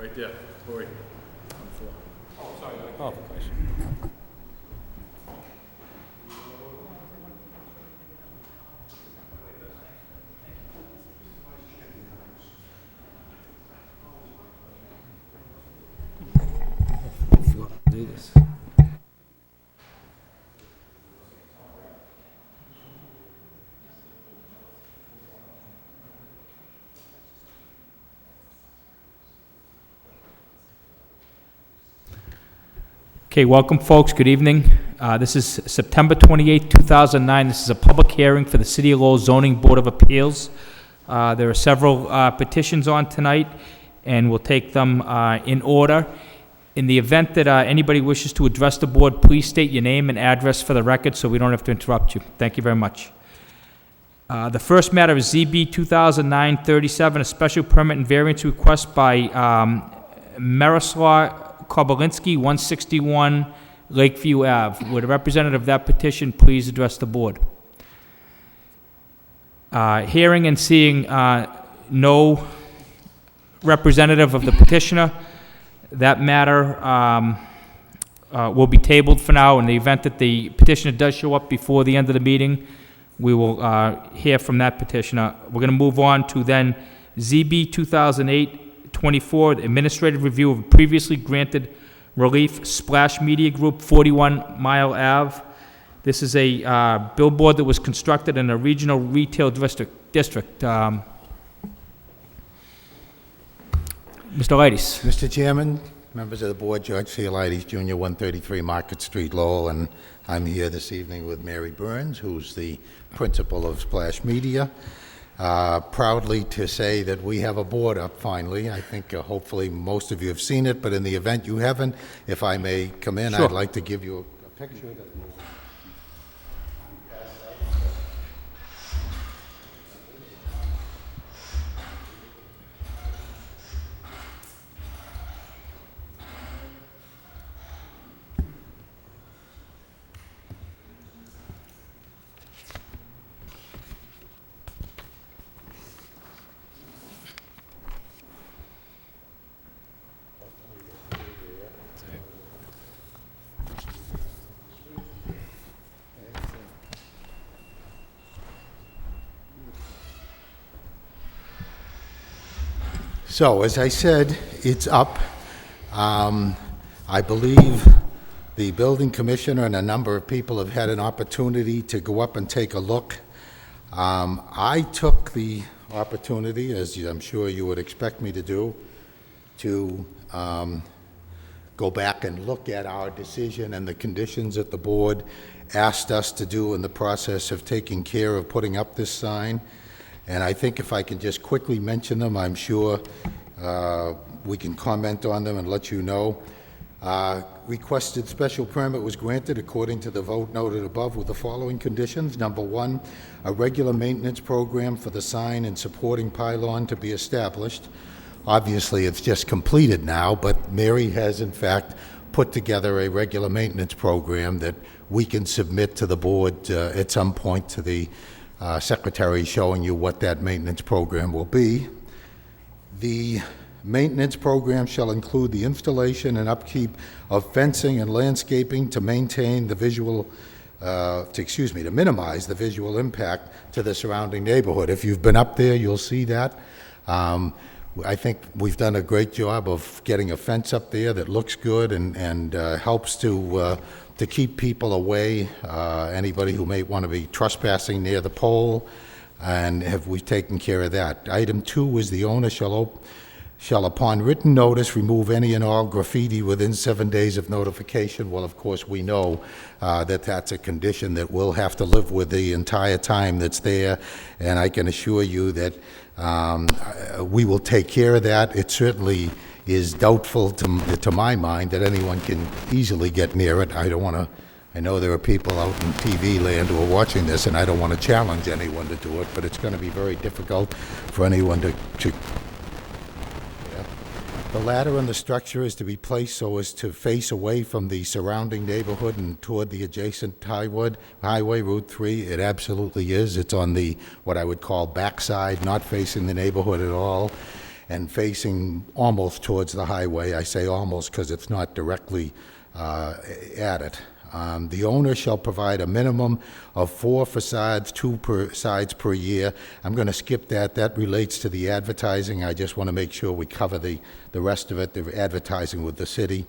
Right there, Corey, on the floor. Oh, for Christ's sake. Do this. Okay, welcome folks, good evening. This is September 28, 2009. This is a public hearing for the City of Lowell Zoning Board of Appeals. There are several petitions on tonight, and we'll take them in order. In the event that anybody wishes to address the board, please state your name and address for the record so we don't have to interrupt you. Thank you very much. The first matter is ZB 2009-37, a special permit and variance request by Miroslav Kobylinski, 161 Lakeview Ave. Would a representative of that petition please address the board? Hearing and seeing no representative of the petitioner, that matter will be tabled for now. In the event that the petitioner does show up before the end of the meeting, we will hear from that petitioner. We're going to move on to then ZB 2008-24, the administrative review of previously granted relief, Splash Media Group, 41 Mile Ave. This is a billboard that was constructed in a regional retail district. Mr. Leites. Mr. Chairman, members of the board, George Leites, Jr., 133 Market Street, Lowell, and I'm here this evening with Mary Burns, who's the principal of Splash Media. Proudly to say that we have a board up finally. I think hopefully most of you have seen it, but in the event you haven't, if I may come in, sure. I'd like to give you a picture. So, as I said, it's up. I believe the building commissioner and a number of people have had an opportunity to go up and take a look. I took the opportunity, as I'm sure you would expect me to do, to go back and look at our decision and the conditions that the board asked us to do in the process of taking care of putting up this sign. And I think if I can just quickly mention them, I'm sure we can comment on them and let you know. Requested special permit was granted according to the vote noted above with the following conditions. Number one, a regular maintenance program for the sign and supporting pylon to be established. Obviously, it's just completed now, but Mary has in fact put together a regular maintenance program that we can submit to the board at some point to the secretary, showing you what that maintenance program will be. The maintenance program shall include the installation and upkeep of fencing and landscaping to maintain the visual, to minimize the visual impact to the surrounding neighborhood. If you've been up there, you'll see that. I think we've done a great job of getting a fence up there that looks good and helps to keep people away, anybody who may want to be trespassing near the pole, and we've taken care of that. Item 2 is the owner shall upon written notice remove any and all graffiti within 7 days of notification. Well, of course, we know that that's a condition that we'll have to live with the entire time that's there, and I can assure you that we will take care of that. It certainly is doubtful to my mind that anyone can easily get near it. I know there are people out in TV land who are watching this, and I don't want to challenge anyone to do it, but it's going to be very difficult for anyone to The ladder in the structure is to be placed so as to face away from the surrounding neighborhood and toward the adjacent highway, Route 3. It absolutely is. It's on the, what I would call, backside, not facing the neighborhood at all. and facing almost towards the highway. I say almost because it's not directly at it. The owner shall provide a minimum of 4 facades, 2 sides per year. I'm going to skip that. That relates to the advertising. I just want to make sure we cover the rest of it, the advertising with the city.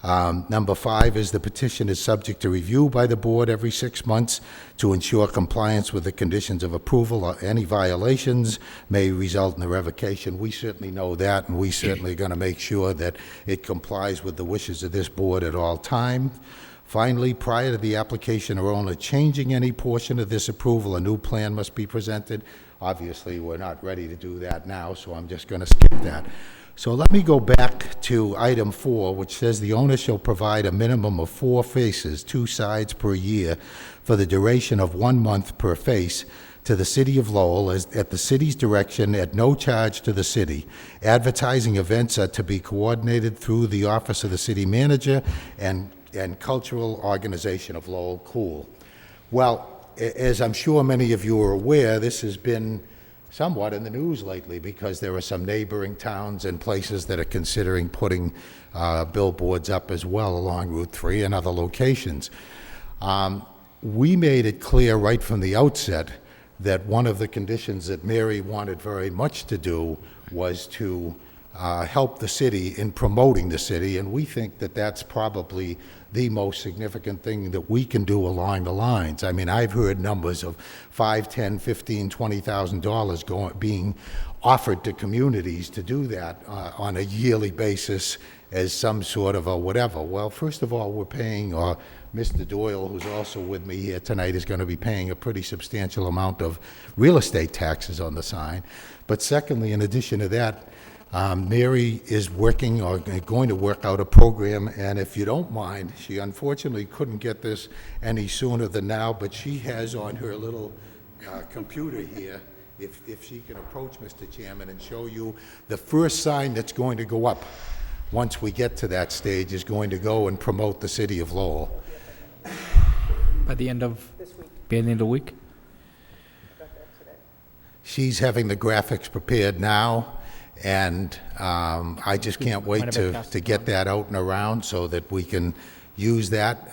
Number 5 is the petition is subject to review by the board every 6 months to ensure compliance with the conditions of approval. Or any violations may result in the revocation. We certainly know that, and we certainly are going to make sure that it complies with the wishes of this board at all times. Finally, prior to the application or owner changing any portion of this approval, a new plan must be presented. Obviously, we're not ready to do that now, so I'm just going to skip that. So let me go back to item 4, which says the owner shall provide a minimum of 4 faces, 2 sides per year, for the duration of 1 month per face, to the city of Lowell at the city's direction at no charge to the city. Advertising events are to be coordinated through the office of the city manager and cultural organization of Lowell. Cool. Well, as I'm sure many of you are aware, this has been somewhat in the news lately because there are some neighboring towns and places that are considering putting billboards up as well along Route 3 and other locations. We made it clear right from the outset that one of the conditions that Mary wanted very much to do was to help the city in promoting the city, and we think that that's probably the most significant thing that we can do along the lines. I mean, I've heard numbers of $5, $10, $15, $20,000 being offered to communities to do that on a yearly basis as some sort of a whatever. Well, first of all, we're paying, or Mr. Doyle, who's also with me here tonight, is going to be paying a pretty substantial amount of real estate taxes on the sign. But secondly, in addition to that, Mary is working or going to work out a program, and if you don't mind, she unfortunately couldn't get this any sooner than now, but she has on her little computer here, if she can approach Mr. Chairman and show you the first sign that's going to go up once we get to that stage is going to go and promote the city of Lowell. By the end of the week? She's having the graphics prepared now, and I just can't wait to get that out and around so that we can use that.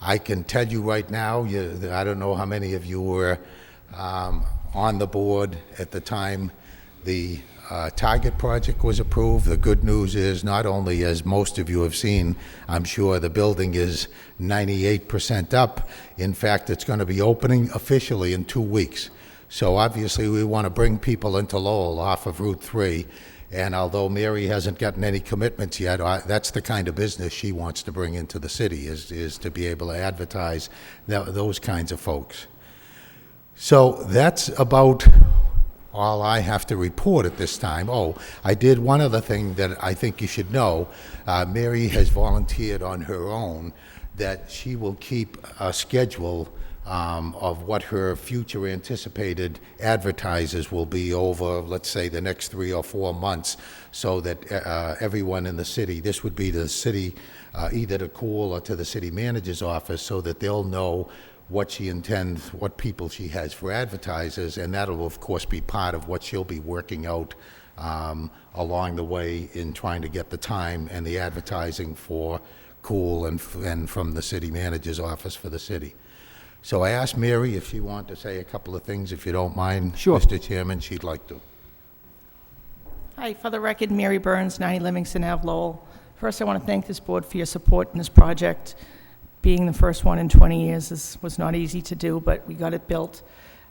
I can tell you right now, I don't know how many of you were on the board at the time the Target project was approved. The good news is, not only, as most of you have seen, I'm sure the building is 98% up. In fact, it's going to be opening officially in 2 weeks. So obviously we want to bring people into Lowell off of Route 3, and although Mary hasn't gotten any commitments yet, that's the kind of business she wants to bring into the city, is to be able to advertise those kinds of folks. So that's about all I have to report at this time. Oh, I did one other thing that I think you should know. Mary has volunteered on her own that she will keep a schedule of what her future anticipated advertisers will be over, let's say, the next 3 or 4 months, so that everyone in the city, this would be the city, either to Cool or to the city manager's office, so that they'll know what she intends, what people she has for advertisers, and that'll of course be part of what she'll be working out along the way in trying to get the time and the advertising for Cool and from the city manager's office for the city. So I asked Mary if she wanted to say a couple of things, if you don't mind. Sure. Mr. Chairman, she'd like to. Hi, for the record, Mary Burns, 90 Livingston Ave, Lowell. First, I want to thank this board for your support in this project. Being the first one in 20 years was not easy to do, but we got it built.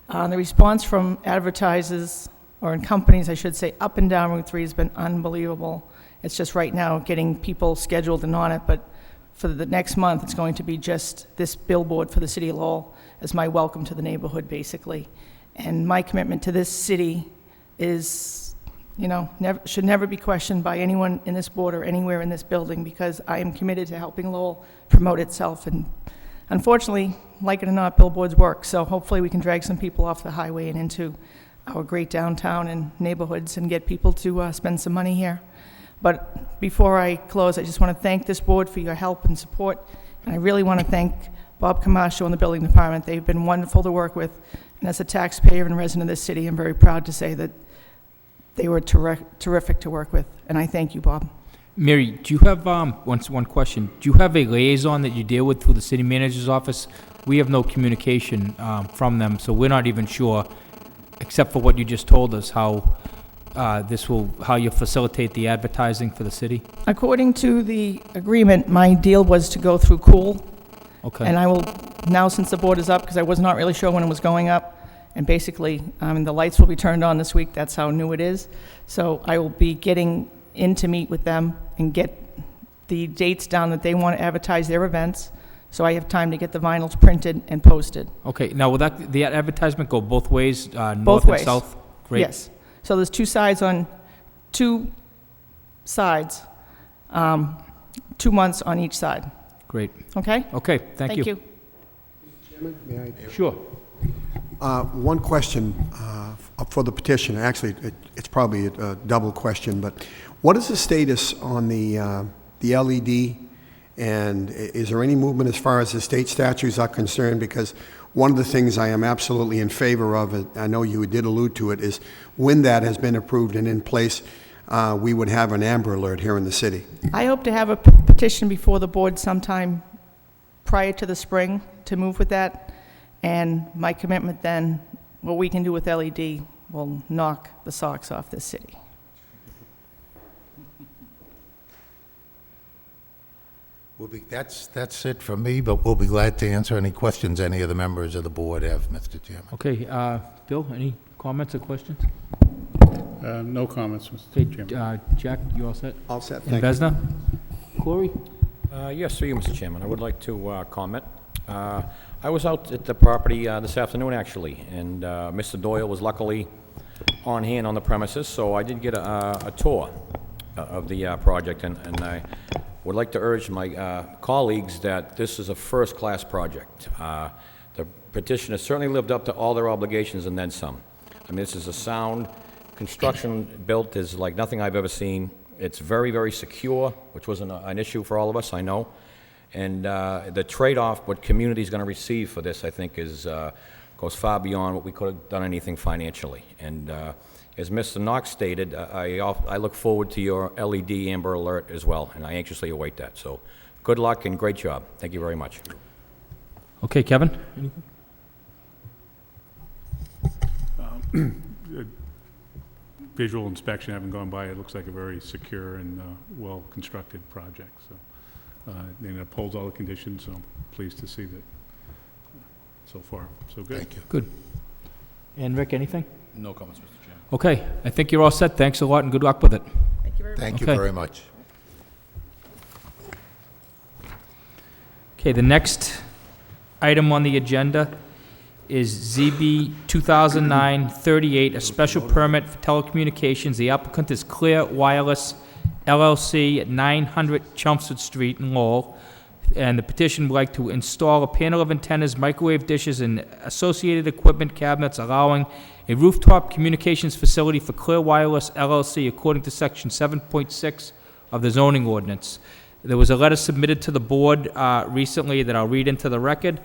The response from advertisers, or in companies, I should say, up and down Route 3 has been unbelievable. It's just right now getting people scheduled and on it, but for the next month, it's going to be just this billboard for the city of Lowell as my welcome to the neighborhood, basically. And my commitment to this city is, should never be questioned by anyone in this board or anywhere in this building, because I am committed to helping Lowell promote itself. And unfortunately, like it or not, billboards work. So hopefully we can drag some people off the highway and into our great downtown and neighborhoods and get people to spend some money here. But before I close, I just want to thank this board for your help and support. And I really want to thank Bob Camacho and the building department. They've been wonderful to work with. And as a taxpayer and resident of this city, I'm very proud to say that they were terrific to work with, and I thank you, Bob. Mary, do you have, one question, do you have a liaison that you deal with through the city manager's office? We have no communication, from them, so we're not even sure, except for what you just told us, how, how you facilitate the advertising for the city? According to the agreement, my deal was to go through Cool, Okay. and I will, now since the board is up, because I was not really sure when it was going up, and basically, the lights will be turned on this week, that's how new it is. So I will be getting in to meet with them and get the dates down that they want to advertise their events, so I have time to get the vinyls printed and posted. Okay, now will the advertisement go both ways, north Both and ways. south? Great. Yes. So there's two sides, 2 months on each side, Great. okay? Okay, thank you. Thank you. Chairman, may I? Sure. One question for the petition. Actually, it's probably a double question, but what is the status on the LED? And is there any movement as far as the state statutes are concerned? Because one of the things I am absolutely in favor of, and I know you did allude to it, is when that has been approved and in place, we would have an Amber Alert here in the city. I hope to have a petition before the board sometime prior to the spring to move with that. And my commitment then, what we can do with LED will knock the socks off this city. That's it from me, but we'll be glad to answer any questions any of the members of the board have, Mr. Chairman. Okay, Bill, any comments or questions? No comments, Okay, Mr. Chairman. Jack, you all set? All set, And thank you. Vesna? Corey? Yes, through you, Mr. Chairman. I would like to comment. I was out at the property this afternoon, actually, and Mr. Doyle was luckily on hand on the premises, so I did get a tour of the project, and I would like to urge my colleagues that this is a first-class project. The petitioner certainly lived up to all their obligations and then some. I mean, this is a sound construction built is like nothing I've ever seen. It's very, very secure, which was an issue for all of us, I know. And the trade-off, what community is going to receive for this, I think, goes far beyond what we could have done anything financially. And as Mr. Knox stated, I look forward to your LED Amber Alert as well, and I anxiously await that. So good luck and great job. Thank you very much. Okay, Kevin? Visual inspection, having gone by, it looks like a very secure and well-constructed project. So, and it upholds all the conditions, so I'm pleased to see that so far, so good. Thank you. Good. And Rick, anything? No comments, Mr. Chairman. Okay, I think you're all set. Thanks a lot and good luck with it. Thank you very much. Thank you Okay. very much. Okay, the next item on the agenda is ZB 2009-38, a special permit for telecommunications. The applicant is Clear Wireless LLC at 900 Chelmsford Street in Lowell, and the petition would like to install a panel of antennas, microwave dishes, and associated equipment cabinets, allowing a rooftop communications facility for Clear Wireless LLC according to Section 7.6 of the zoning ordinance. There was a letter submitted to the board recently that I'll read into the record.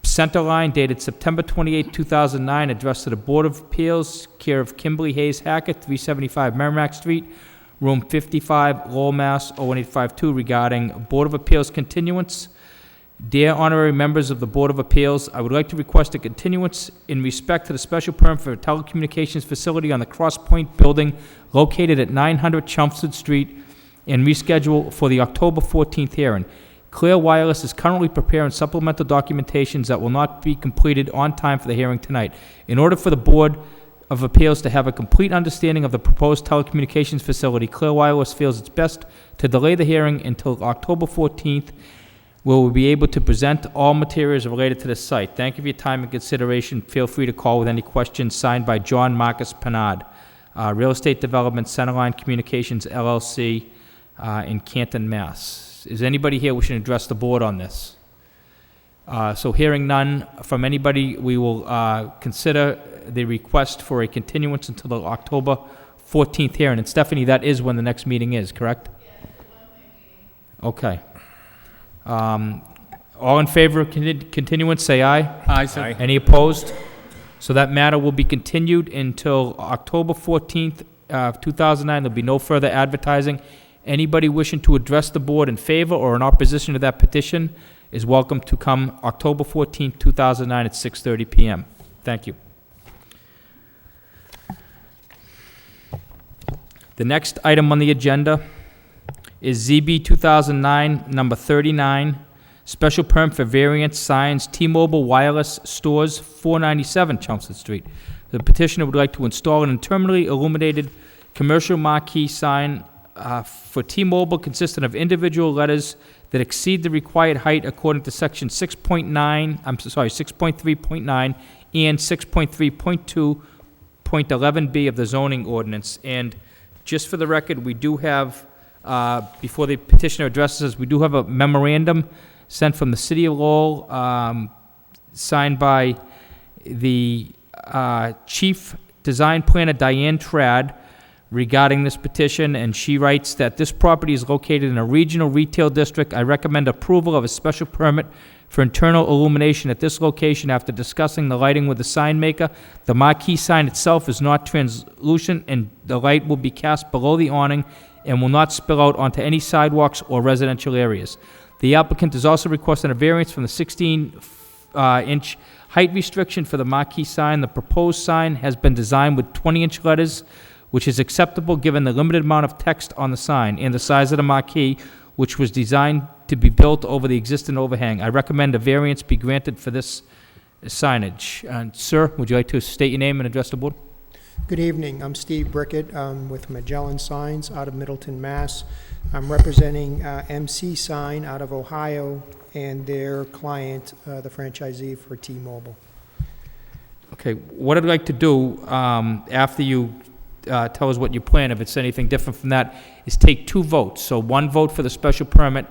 Centerline dated September 28, 2009, addressed to the Board of Appeals, care of Kimberly Hayes Hackett, 375 Merrimack Street, room 55, Lowell, Mass. 01852, regarding Board of Appeals continuance. Dear honorary members of the Board of Appeals, I would like to request a continuance in respect to the special permit for a telecommunications facility on the Cross Point building located at 900 Chelmsford Street and reschedule for the October 14th hearing. Clear Wireless is currently preparing supplemental documentations that will not be completed on time for the hearing tonight. In order for the Board of Appeals to have a complete understanding of the proposed telecommunications facility, Clear Wireless feels it's best to delay the hearing until October 14th, where we'll be able to present all materials related to the site. Thank you for your time and consideration. Feel free to call with any questions. Signed by John Marcus Penard, Real Estate Development, Centerline Communications LLC, in Canton, Mass. Is anybody here wishing to address the board on this? So hearing none from anybody, we will consider the request for a continuance until the October 14th hearing. And Stephanie, that is when the next meeting is, correct? Yes, okay. All in favor of continuance, say aye. Aye, sir. Aye. Any opposed? So that matter will be continued until October 14th, 2009. There'll be no further advertising. Anybody wishing to address the board in favor or in opposition to that petition is welcome to come October 14th, 2009 at 6:30 PM. Thank you. The next item on the agenda is ZB 2009, number 39, special permit for variance signs, T-Mobile Wireless Stores, 497 Chelmsford Street. The petitioner would like to install an internally illuminated commercial marquee sign for T-Mobile consisting of individual letters that exceed the required height according to section 6.3.9 and 6.3.2.11B of the zoning ordinance. And just for the record, we do have, before the petitioner addresses us, we do have a memorandum sent from the city of Lowell, signed by the chief design planner, Diane Trad, regarding this petition, and she writes that this property is located in a regional retail district. I recommend approval of a special permit for internal illumination at this location after discussing the lighting with the sign maker. The marquee sign itself is not translucent, and the light will be cast below the awning and will not spill out onto any sidewalks or residential areas. The applicant is also requesting a variance from the 16-inch height restriction for the marquee sign. The proposed sign has been designed with 20-inch letters, which is acceptable given the limited amount of text on the sign and the size of the marquee, which was designed to be built over the existing overhang. I recommend a variance be granted for this signage. Sir, would you like to state your name and address the board? Good evening. I'm Steve Brickett. I'm with Magellan Signs out of Middleton, Mass. I'm representing MC Sign out of Ohio and their client, the franchisee for T-Mobile. Okay, what I'd like to do, after you tell us what you plan, if it's anything different from that, is take two votes. So one vote for the special permit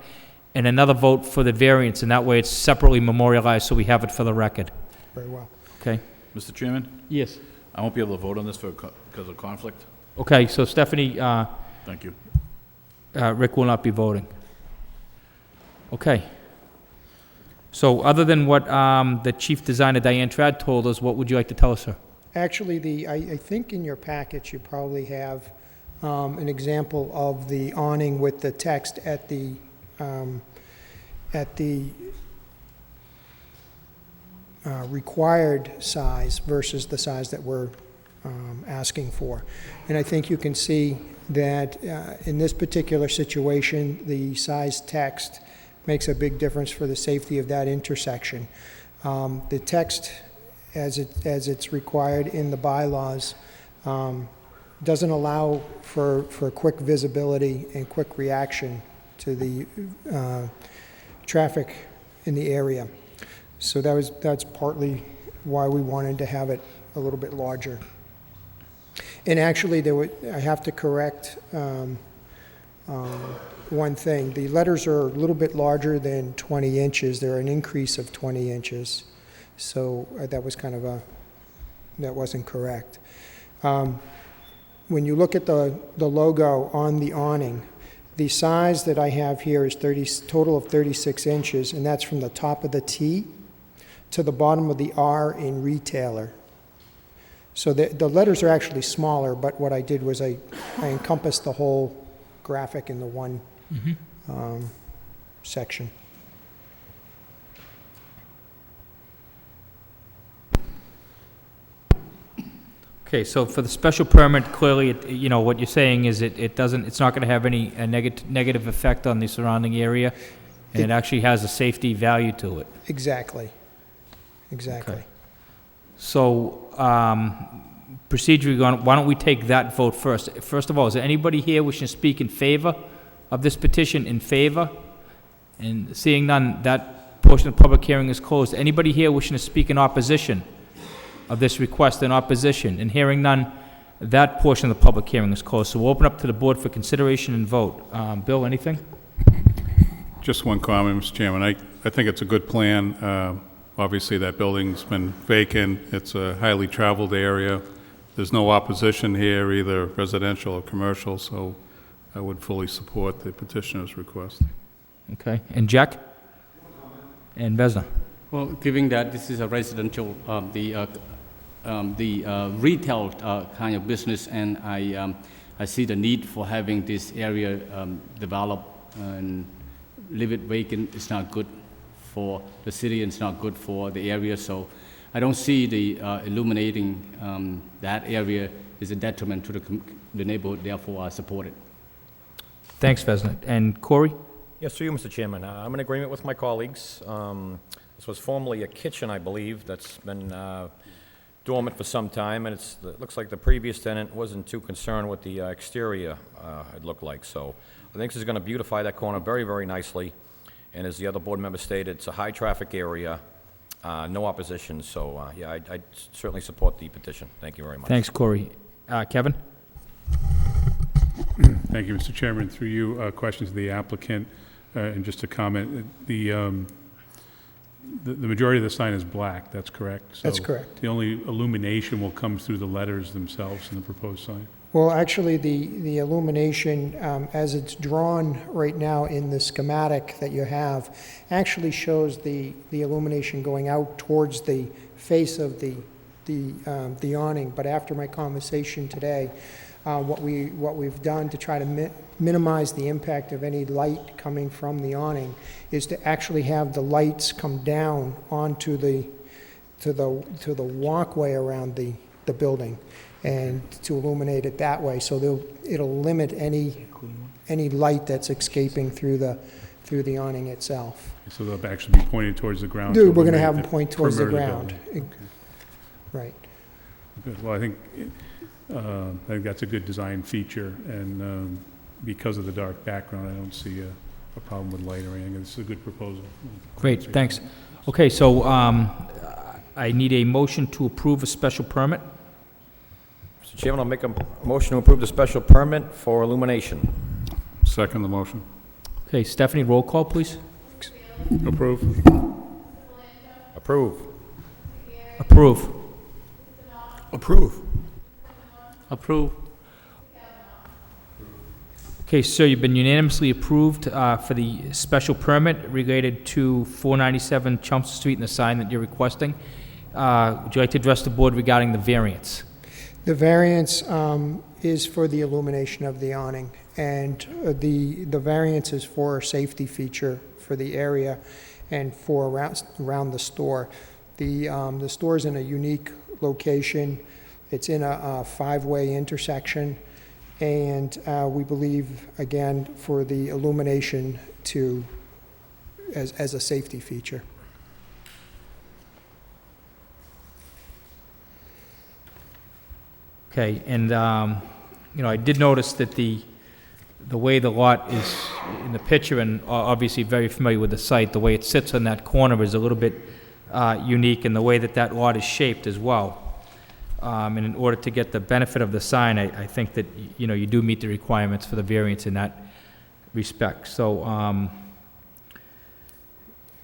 and another vote for the variance, and that way it's separately memorialized so we have it for the record. Very well. Okay? Mr. Chairman, Yes. I won't be able to vote on this because of conflict. Okay, so Stephanie, Thank you. Rick will not be voting. Okay. So other than what the chief designer, Diane Trad, told us, what would you like to tell us, sir? Actually, I think in your package you probably have an example of the awning with the text at the required size versus the size that we're asking for. And I think you can see that in this particular situation, the size text makes a big difference for the safety of that intersection. The text, as it's required in the bylaws, doesn't allow for quick visibility and quick reaction to the traffic in the area. So that's partly why we wanted to have it a little bit larger. And actually, I have to correct one thing. The letters are a little bit larger than 20 inches. They're an increase of 20 inches. So that was that wasn't correct. When you look at the logo on the awning, the size that I have here is total of 36 inches, and that's from the top of the T to the bottom of the R in retailer. So the letters are actually smaller, but what I did was I encompassed the whole graphic in the one section. Okay, so for the special permit, clearly, what you're saying is it's not going to have any negative effect on the surrounding area, and it actually has a safety value to it. Exactly. Okay. So, procedurally, why don't we take that vote first? First of all, is there anybody here wishing to speak in favor of this petition? In favor? And seeing none, that portion of the public hearing is closed. Anybody here wishing to speak in opposition of this request? In opposition? And hearing none, that portion of the public hearing is closed. So we'll open up to the board for consideration and vote. Bill, anything? Just one comment, Mr. Chairman. I think it's a good plan. Obviously, that building's been vacant. It's a highly traveled area. There's no opposition here, either residential or commercial, so I would fully support the petitioner's request. Okay. And Jack? And Vesna? Well, given that this is a residential, the retail kind of business, and I see the need for having this area developed and leave it vacant. It's not good for the city, and it's not good for the area. So I don't see the illuminating that area is a detriment to the neighborhood. Therefore, I support it. Thanks, Vesna. And Corey? Yes, through you, Mr. Chairman. I'm in agreement with my colleagues. This was formerly a kitchen, I believe, that's been dormant for some time, and it looks like the previous tenant wasn't too concerned with the exterior, it looked like. So I think this is going to beautify that corner very, very nicely. And as the other board member stated, it's a high-traffic area, no opposition. So, yeah, I certainly support the petition. Thank you very much. Thanks, Corey. Kevin? Thank you, Mr. Chairman. Through you, questions of the applicant, and just a comment. The majority of the sign is black, that's correct? That's So correct. the only illumination will come through the letters themselves in the proposed sign? Well, actually, the illumination, as it's drawn right now in the schematic that you have, actually shows the illumination going out towards the face of the awning. But after my conversation today, what we've done to try to minimize the impact of any light coming from the awning is to actually have the lights come down onto the walkway around the building, and to illuminate it that way. So it'll limit any light that's escaping through the awning itself. So they'll actually be pointed towards the ground? Dude, we're going to illuminate have them the point towards the perimeter ground. of building. Right. Good. Well, I think that's a good design feature, and because of the dark background, I don't see a problem with light or anything. It's a good proposal. Great, thanks. Okay, so I need a motion to approve a special permit. Mr. Chairman, I'll make a motion to approve the special permit for illumination. Second the motion. Okay, Stephanie, roll call, please. Approve. Approve. Approve. Approve. Approve. Okay, sir, you've been unanimously approved for the special permit related to 497 Chelmsford Street and the sign that you're requesting. Would you like to address the board regarding the variance? The variance is for the illumination of the awning, and the variance is for a safety feature for the area and for around the store. The store is in a unique location. It's in a five-way intersection, and we believe, again, for the illumination as a safety feature. Okay, and, I did notice that the way the lot is in the picture, and obviously very familiar with the site, the way it sits on that corner is a little bit unique in the way that lot is shaped as well. And in order to get the benefit of the sign, I think that, you do meet the requirements for the variance in that respect. So,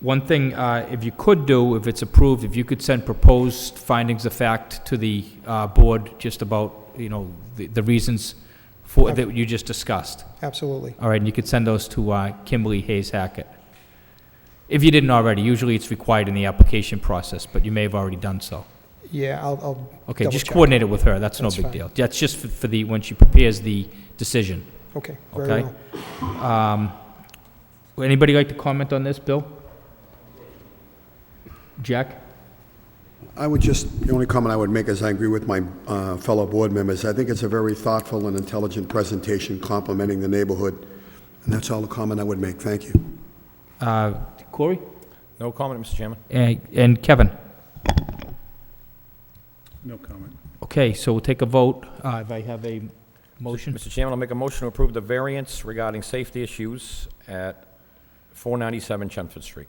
one thing, if you could do, if it's approved, if you could send proposed findings of fact to the board just about, the reasons for that you just discussed. Absolutely. All right, and you could send those to Kimberly Hayes Hackett. If you didn't already, usually it's required in the application process, but you may have already done so. Yeah, I'll Okay, just double-check. coordinate it with her, that's no That's big fine. deal. That's just for the, when she prepares the decision, Okay, very okay? well. Would anybody like to comment on this, Bill? Jack? The only comment I would make is I agree with my fellow board members. I think it's a very thoughtful and intelligent presentation complimenting the neighborhood, and that's all the comment I would make. Thank you. Corey? No comment, Mr. Chairman. And Kevin? No comment. Okay, so we'll take a vote. If I have a motion? Mr. Chairman, I'll make a motion to approve the variance regarding safety issues at 497 Chelmsford Street.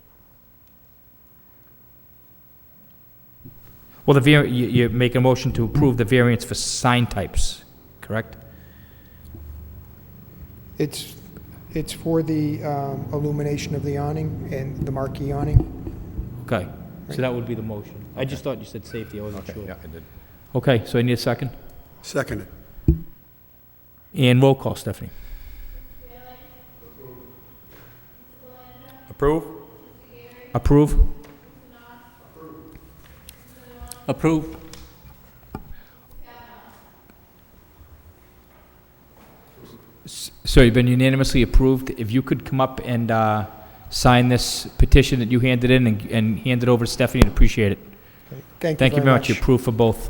Well, you make a motion to approve the variance for sign types, correct? It's for the illumination of the awning and the marquee awning. Okay, so that would be the motion. I just thought you said safety, I wasn't sure. Yeah, I did. Okay, so I need a second. Second. And roll call, Stephanie. Approve? Approve? Approve. So you've been unanimously approved. If you could come up and sign this petition that you handed in and hand it over to Stephanie, I'd appreciate it. Thank Thank you very much. You're approved for both.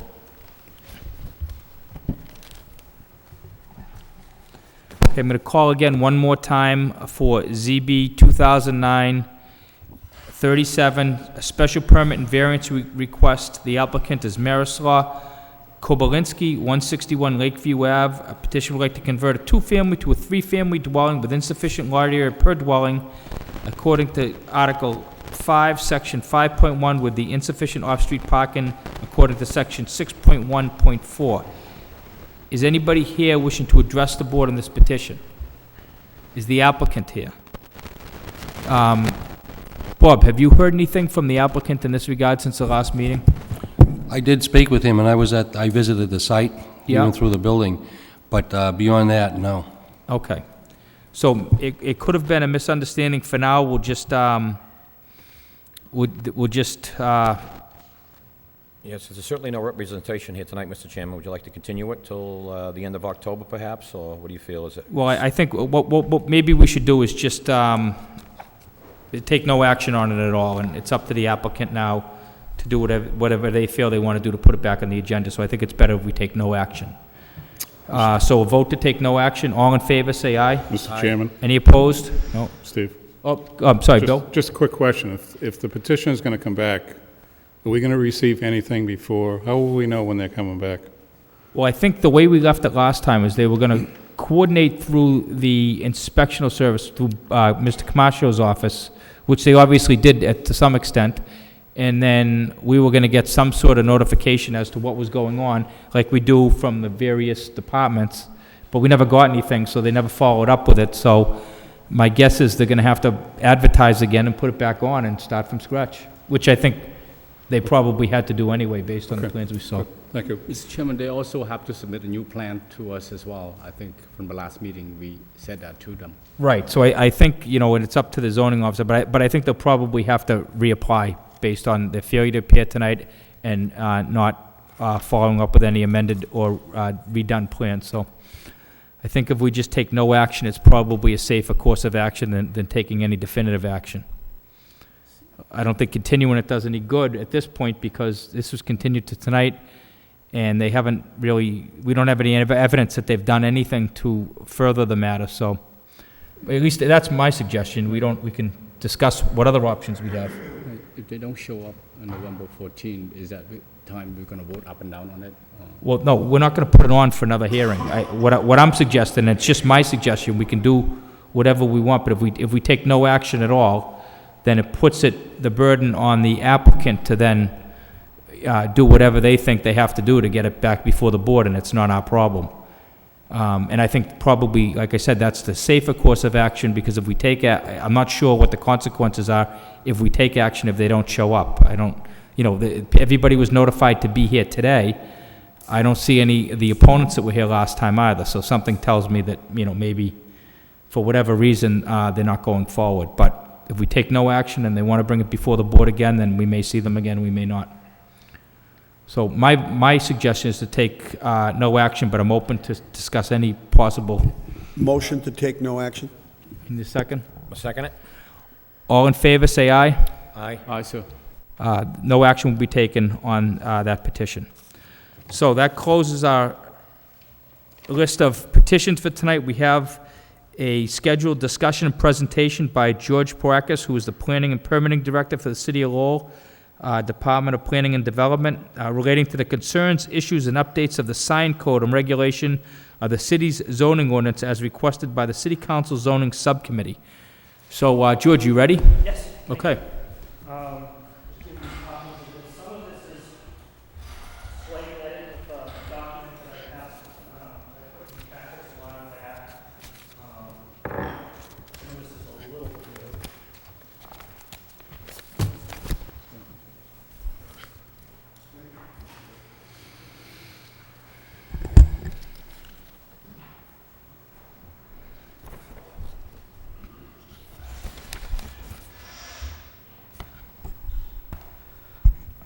Okay, I'm going to call again one more time for ZB 2009-37, a special permit and variance request. The applicant is Marislaw Kobalinsky, 161 Lakeview Ave. A petition would like to convert a two-family to a three-family dwelling with insufficient lot area per dwelling according to Article 5, Section 5.1, with the insufficient off-street parking according to Section 6.1.4. Is anybody here wishing to address the board on this petition? Is the applicant here? Bob, have you heard anything from the applicant in this regard since the last meeting? I did speak with him, and I visited the site, Yeah. even through the building, but beyond that, no. Okay. So it could have been a misunderstanding. For now, we'll just, Yes, there's certainly no representation here tonight, Mr. Chairman. Would you like to continue it till the end of October, perhaps, or what do you feel? Is it? well, I think what maybe we should do is just take no action on it at all, and it's up to the applicant now to do whatever they feel they want to do to put it back on the agenda. So I think it's better if we take no action. So a vote to take no action. All in favor, say aye. Mr. Chairman, Any opposed? No. Steve. Oh, I'm sorry, Just- Bill? Just a quick question. If the petition is going to come back, are we going to receive anything before? How will we know when they're coming back? Well, I think the way we left it last time is they were going to coordinate through the inspectional service, through Mr. Camastro's office, which they obviously did to some extent, and then we were going to get some sort of notification as to what was going on, like we do from the various departments, but we never got anything, so they never followed up with it. So my guess is they're going to have to advertise again and put it back on and start from scratch, which I think they probably had to do anyway, based on the Okay. plans we saw. Thank you. Mr. Chairman, they also have to submit a new plan to us as well. I think from the last meeting, we said that to them. Right, so I think, and it's up to the zoning officer, but I think they'll probably have to reapply based on their failure to appear tonight and not following up with any amended or redone plans. So I think if we just take no action, it's probably a safer course of action than taking any definitive action. I don't think continuing it does any good at this point, because this was continued to tonight, and they haven't really, we don't have any evidence that they've done anything to further the matter, so at least that's my suggestion. We can discuss what other options we have. If they don't show up on November 14, is that the time we're going to vote up and down on it? Well, no, we're not going to put it on for another hearing. What I'm suggesting, it's just my suggestion, we can do whatever we want, but if we take no action at all, then it puts the burden on the applicant to then do whatever they think they have to do to get it back before the board, and it's not our problem. And I think probably, like I said, that's the safer course of action, because if we take, I'm not sure what the consequences are if we take action if they don't show up. I don't, everybody was notified to be here today. I don't see any of the opponents that were here last time either, so something tells me that, maybe for whatever reason, they're not going forward. But if we take no action and they want to bring it before the board again, then we may see them again, we may not. So my suggestion is to take no action, but I'm open to discuss any possible. Motion to take no action? In the second? A second it? All in favor, say aye. Aye. Aye, sir. No action will be taken on that petition. So that closes our list of petitions for tonight. We have a scheduled discussion and presentation by George Porakis, who is the Planning and Permitting Director for the City of Lowell, Department of Planning and Development, relating to the concerns, issues, and updates of the sign code and regulation of the city's zoning ordinance as requested by the City Council Zoning Subcommittee. So, George, you ready? Yes. Okay. Some of this is slight edit of the document that I passed, I put in the packets a while back. Some of this is a little bit new.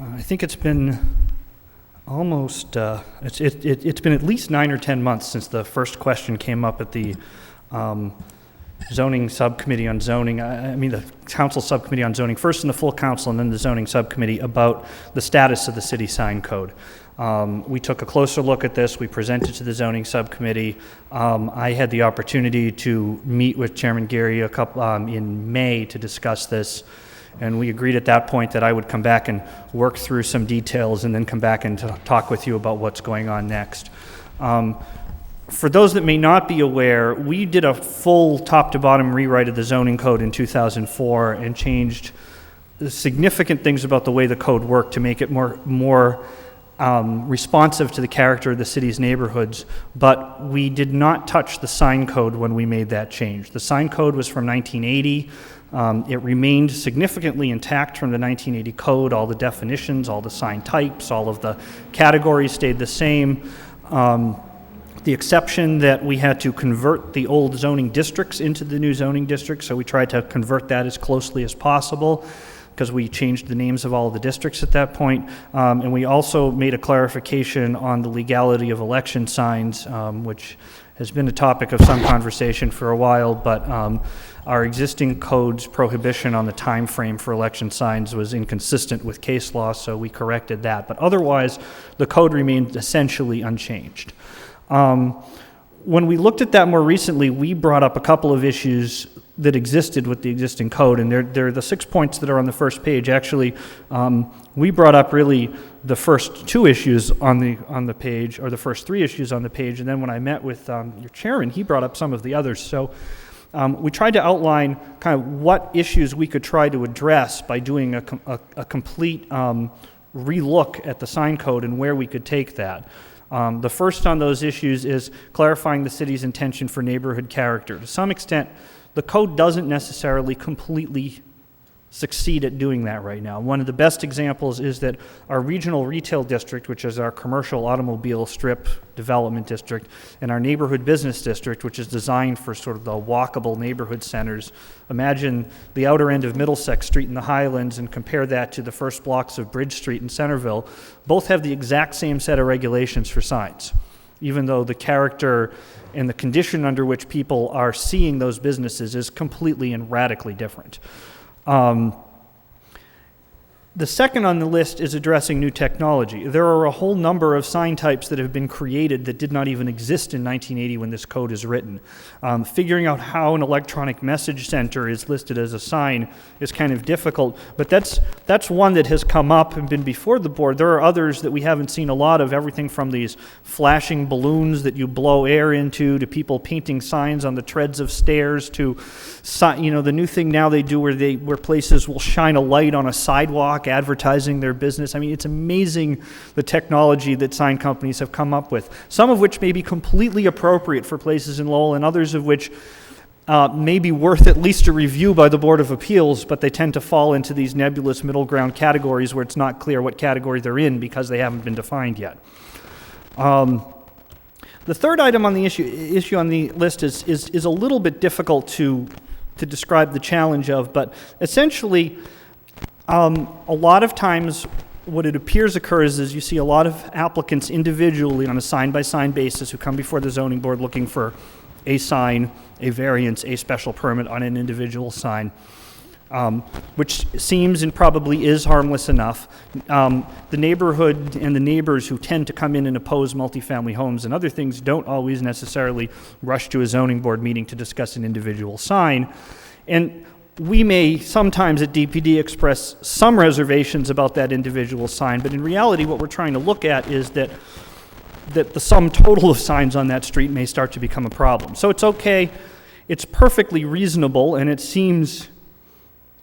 I think it's been almost, it's been at least 9 or 10 months since the first question came up at the zoning subcommittee on zoning, I mean, the council subcommittee on zoning, first in the full council and then the zoning subcommittee, about the status of the city sign code. We took a closer look at this. We presented to the zoning subcommittee. I had the opportunity to meet with Chairman Geary in May to discuss this, and we agreed at that point that I would come back and work through some details and then come back and talk with you about what's going on next. For those that may not be aware, we did a full top-to-bottom rewrite of the zoning code in 2004 and changed significant things about the way the code worked to make it more responsive to the character of the city's neighborhoods, but we did not touch the sign code when we made that change. The sign code was from 1980. It remained significantly intact from the 1980 code. All the definitions, all the sign types, all of the categories stayed the same. The exception that we had to convert the old zoning districts into the new zoning districts, so we tried to convert that as closely as possible because we changed the names of all of the districts at that point. And we also made a clarification on the legality of election signs, which has been a topic of some conversation for a while, but our existing code's prohibition on the time frame for election signs was inconsistent with case law, so we corrected that. But otherwise, the code remained essentially unchanged. When we looked at that more recently, we brought up a couple of issues that existed with the existing code, and they're the 6 points that are on the first page. Actually, we brought up really the first 2 issues on the page, or the first 3 issues on the page, and then when I met with your chairman, he brought up some of the others. So we tried to outline kind of what issues we could try to address by doing a complete relook at the sign code and where we could take that. The first on those issues is clarifying the city's intention for neighborhood character. To some extent, the code doesn't necessarily completely succeed at doing that right now. One of the best examples is that our regional retail district, which is our commercial automobile strip development district, and our neighborhood business district, which is designed for sort of the walkable neighborhood centers. Imagine the outer end of Middlesex Street in the Highlands and compare that to the first blocks of Bridge Street in Centerville. Both have the exact same set of regulations for signs, even though the character and the condition under which people are seeing those businesses is completely and radically different. The second on the list is addressing new technology. There are a whole number of sign types that have been created that did not even exist in 1980 when this code is written. Figuring out how an electronic message center is listed as a sign is kind of difficult, but that's one that has come up and been before the board. There are others that we haven't seen a lot of, everything from these flashing balloons that you blow air into, to people painting signs on the treads of stairs, to the new thing now they do where places will shine a light on a sidewalk advertising their business. I mean, it's amazing the technology that sign companies have come up with, some of which may be completely appropriate for places in Lowell, and others of which may be worth at least a review by the Board of Appeals, but they tend to fall into these nebulous middle ground categories where it's not clear what category they're in because they haven't been defined yet. The third item on the issue on the list is a little bit difficult to describe the challenge of, but essentially, a lot of times what it appears occurs is you see a lot of applicants individually on a sign-by-sign basis who come before the zoning board looking for a sign, a variance, a special permit on an individual sign, which seems and probably is harmless enough. The neighborhood and the neighbors who tend to come in and oppose multifamily homes and other things don't always necessarily rush to a zoning board meeting to discuss an individual sign. And we may sometimes at DPD express some reservations about that individual sign, but in reality what we're trying to look at is that the sum total of signs on that street may start to become a problem. So it's okay, it's perfectly reasonable, and it seems,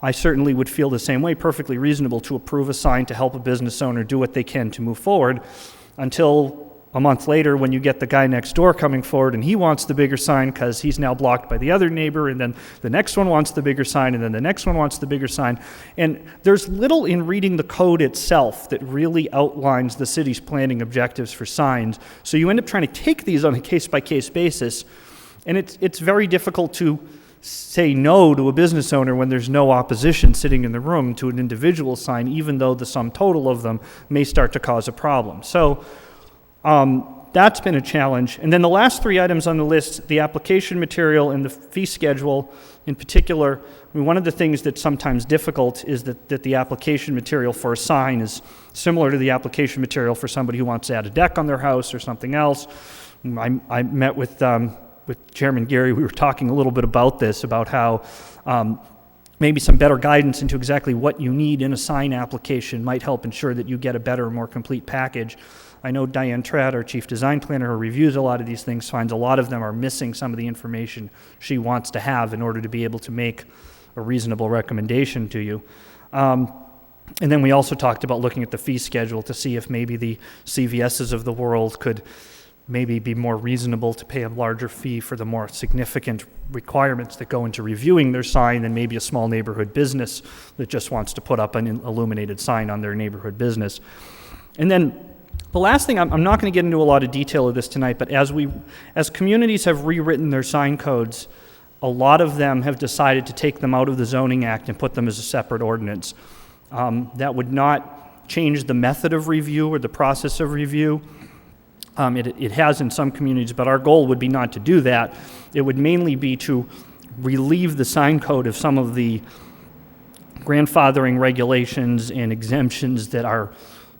I certainly would feel the same way, perfectly reasonable to approve a sign to help a business owner do what they can to move forward, until a month later when you get the guy next door coming forward and he wants the bigger sign because he's now blocked by the other neighbor, and then the next one wants the bigger sign, and then the next one wants the bigger sign. And there's little in reading the code itself that really outlines the city's planning objectives for signs. So you end up trying to take these on a case-by-case basis, and it's very difficult to say no to a business owner when there's no opposition sitting in the room to an individual sign, even though the sum total of them may start to cause a problem. So That's been a challenge. And then the last three items on the list, the application material and the fee schedule in particular, I mean, one of the things that's sometimes difficult is that the application material for a sign is similar to the application material for somebody who wants to add a deck on their house or something else. I met with Chairman Gary. We were talking a little bit about this, about how maybe some better guidance into exactly what you need in a sign application might help ensure that you get a better, more complete package. I know Diane Tratt, our chief design planner, who reviews a lot of these things, finds a lot of them are missing some of the information she wants to have in order to be able to make a reasonable recommendation to you. And then we also talked about looking at the fee schedule to see if maybe the CVSs of the world could maybe be more reasonable to pay a larger fee for the more significant requirements that go into reviewing their sign than maybe a small neighborhood business that just wants to put up an illuminated sign on their neighborhood business. And then the last thing, I'm not going to get into a lot of detail of this tonight, but as communities have rewritten their sign codes, a lot of them have decided to take them out of the zoning act and put them as a separate ordinance. That would not change the method of review or the process of review. It has in some communities, but our goal would be not to do that. It would mainly be to relieve the sign code of some of the grandfathering regulations and exemptions that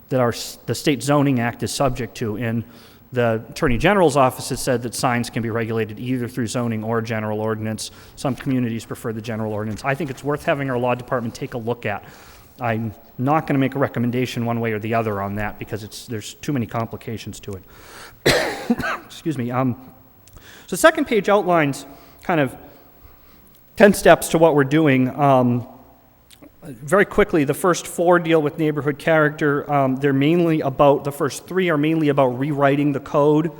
the state zoning act is subject to. And the Attorney General's office has said that signs can be regulated either through zoning or general ordinance. Some communities prefer the general ordinance. I think it's worth having our law department take a look at. I'm not going to make a recommendation one way or the other on that because there's too many complications to it. Excuse me. So the second page outlines kind of 10 steps to what we're doing. Very quickly, the first 4 deal with neighborhood character. The first 3 are mainly about rewriting the code,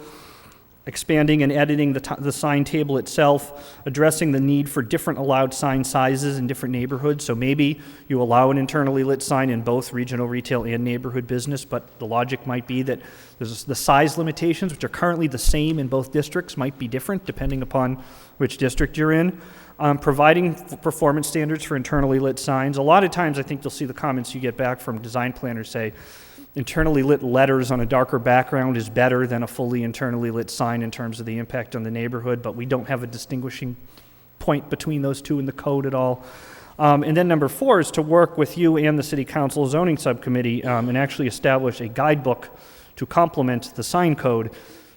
expanding and editing the sign table itself, addressing the need for different allowed sign sizes in different neighborhoods. So maybe you allow an internally lit sign in both regional retail and neighborhood business, but the logic might be that the size limitations, which are currently the same in both districts, might be different depending upon which district you're in. Providing performance standards for internally lit signs. A lot of times I think you'll see the comments you get back from design planners say, internally lit letters on a darker background is better than a fully internally lit sign in terms of the impact on the neighborhood, but we don't have a distinguishing point between those two in the code at all. And then number 4 is to work with you and the City Council zoning subcommittee and actually establish a guidebook to complement the sign code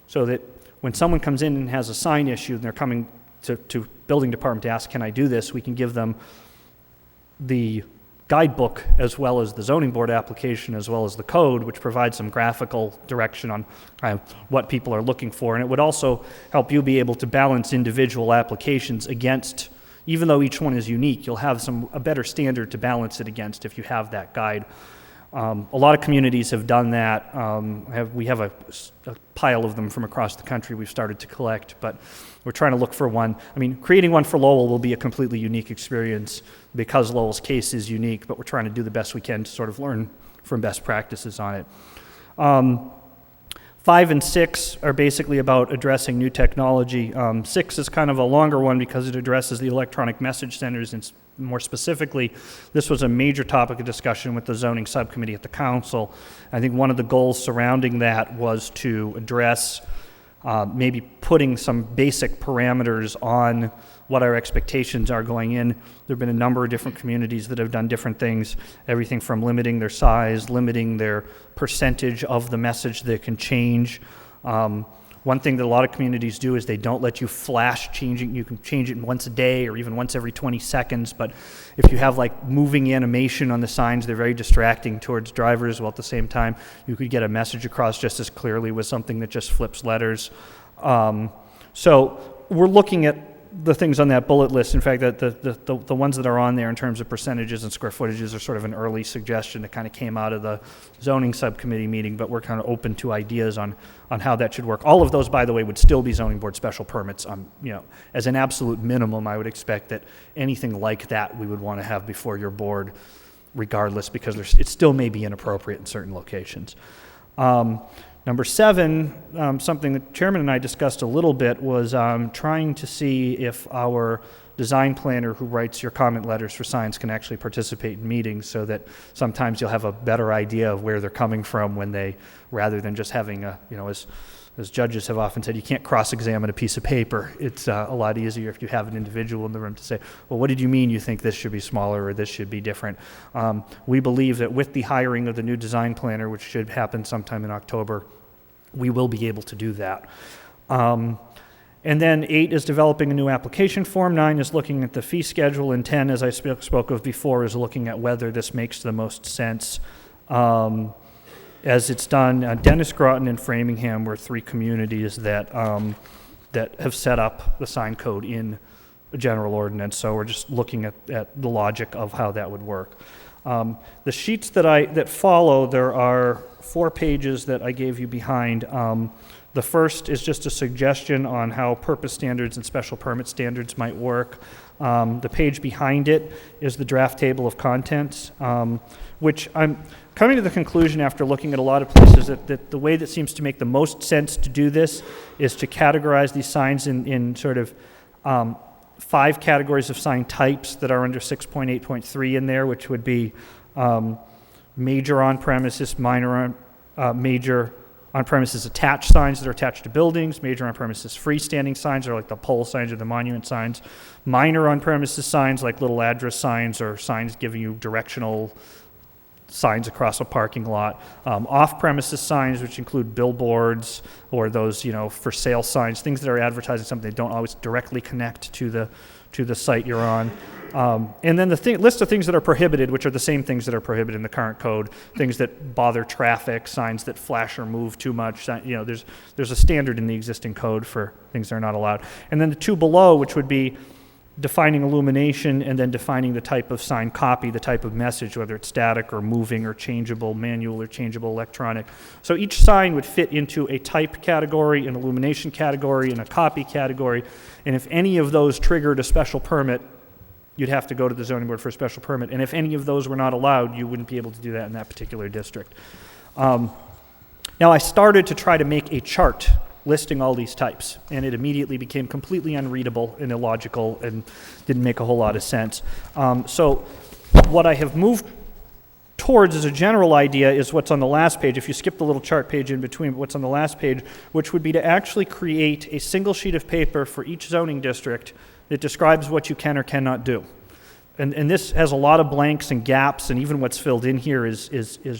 so that when someone comes in and has a sign issue and they're coming to building department to ask, can I do this? We can give them the guidebook as well as the zoning board application as well as the code, which provides some graphical direction on what people are looking for. And it would also help you be able to balance individual applications against, even though each one is unique, you'll have a better standard to balance it against if you have that guide. A lot of communities have done that. We have a pile of them from across the country we've started to collect, but we're trying to look for one. I mean, creating one for Lowell will be a completely unique experience because Lowell's case is unique, but we're trying to do the best we can to sort of learn from best practices on it. 5 and 6 are basically about addressing new technology. 6 is kind of a longer one because it addresses the electronic message centers, and more specifically, this was a major topic of discussion with the zoning subcommittee at the council. I think one of the goals surrounding that was to address maybe putting some basic parameters on what our expectations are going in. There have been a number of different communities that have done different things, everything from limiting their size, limiting their percentage of the message that can change. One thing that a lot of communities do is they don't let you flash changing. You can change it once a day or even once every 20 seconds, but if you have like moving animation on the signs, they're very distracting towards drivers, while at the same time you could get a message across just as clearly with something that just flips letters. So we're looking at the things on that bullet list. In fact, the ones that are on there in terms of percentages and square footages are sort of an early suggestion that kind of came out of the zoning subcommittee meeting, but we're kind of open to ideas on how that should work. All of those, by the way, would still be zoning board special permits. As an absolute minimum, I would expect that anything like that we would want to have before your board regardless, because it still may be inappropriate in certain locations. Number 7, something that Chairman and I discussed a little bit, was trying to see if our design planner who writes your comment letters for signs can actually participate in meetings, so that sometimes you'll have a better idea of where they're coming from when they, rather than just having a, as judges have often said, you can't cross-examine a piece of paper. It's a lot easier if you have an individual in the room to say, well, what did you mean you think this should be smaller or this should be different? We believe that with the hiring of the new design planner, which should happen sometime in October, we will be able to do that. And then 8 is developing a new application form, 9 is looking at the fee schedule, and 10, as I spoke of before, is looking at whether this makes the most sense. As it's done, Dennis, Groton, and Framingham were 3 communities that have set up the sign code in a general ordinance, so we're just looking at the logic of how that would work. The sheets that follow, there are 4 pages that I gave you behind. The first is just a suggestion on how purpose standards and special permit standards might work. The page behind it is the draft table of contents, which I'm coming to the conclusion after looking at a lot of places that the way that seems to make the most sense to do this is to categorize these signs in sort of 5 categories of sign types that are under 6.8.3 in there, which would be major on-premises, minor major on-premises attached signs that are attached to buildings, major on-premises freestanding signs are like the pole signs or the monument signs, minor on-premises signs like little address signs or signs giving you directional signs across a parking lot, off-premises signs, which include billboards or those, for sale signs, things that are advertising something that don't always directly connect to the site you're on. And then the list of things that are prohibited, which are the same things that are prohibited in the current code, things that bother traffic, signs that flash or move too much. There's a standard in the existing code for things that are not allowed. And then the 2 below, which would be defining illumination and then defining the type of sign copy, the type of message, whether it's static or moving or changeable, manual or changeable electronic. So each sign would fit into a type category, an illumination category, and a copy category. And if any of those triggered a special permit, you'd have to go to the zoning board for a special permit. And if any of those were not allowed, you wouldn't be able to do that in that particular district. Now, I started to try to make a chart listing all these types, and it immediately became completely unreadable and illogical and didn't make a whole lot of sense. So what I have moved towards as a general idea is what's on the last page. If you skip the little chart page in between, what's on the last page, which would be to actually create a single sheet of paper for each zoning district that describes what you can or cannot do. And this has a lot of blanks and gaps, and even what's filled in here is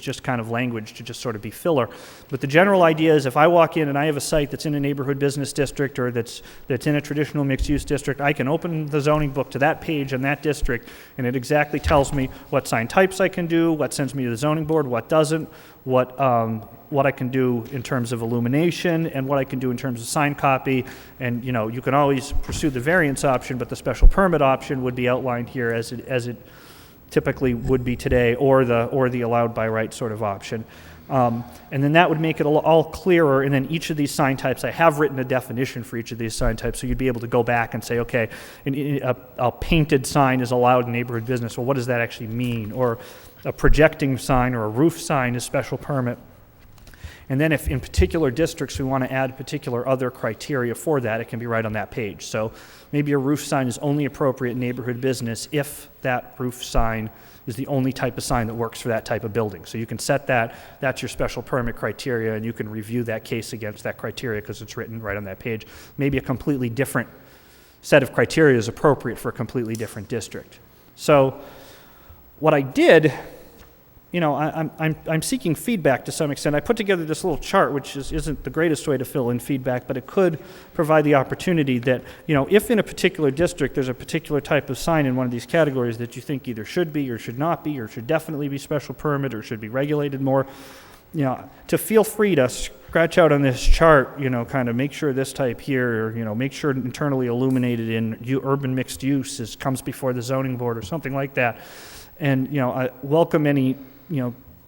just kind of language to just sort of be filler. But the general idea is if I walk in and I have a site that's in a neighborhood business district or that's in a traditional mixed-use district, I can open the zoning book to that page in that district, and it exactly tells me what sign types I can do, what sends me to the zoning board, what doesn't, what I can do in terms of illumination and what I can do in terms of sign copy. And you can always pursue the variance option, but the special permit option would be outlined here as it typically would be today, or the allowed by right sort of option. And then that would make it all clearer. And then each of these sign types, I have written a definition for each of these sign types, so you'd be able to go back and say, okay, a painted sign is allowed in neighborhood business. Well, what does that actually mean? Or a projecting sign or a roof sign is special permit. And then if in particular districts we want to add particular other criteria for that, it can be right on that page. So maybe a roof sign is only appropriate in neighborhood business if that roof sign is the only type of sign that works for that type of building. So you can set that, that's your special permit criteria, and you can review that case against that criteria because it's written right on that page. Maybe a completely different set of criteria is appropriate for a completely different district. So what I did, I'm seeking feedback to some extent. I put together this little chart, which isn't the greatest way to fill in feedback, but it could provide the opportunity that, if in a particular district there's a particular type of sign in one of these categories that you think either should be or should not be or should definitely be special permit or should be regulated more, to feel free to scratch out on this chart, kind of make sure this type here, or, make sure internally illuminated in urban mixed use comes before the zoning board or something like that. And, I welcome any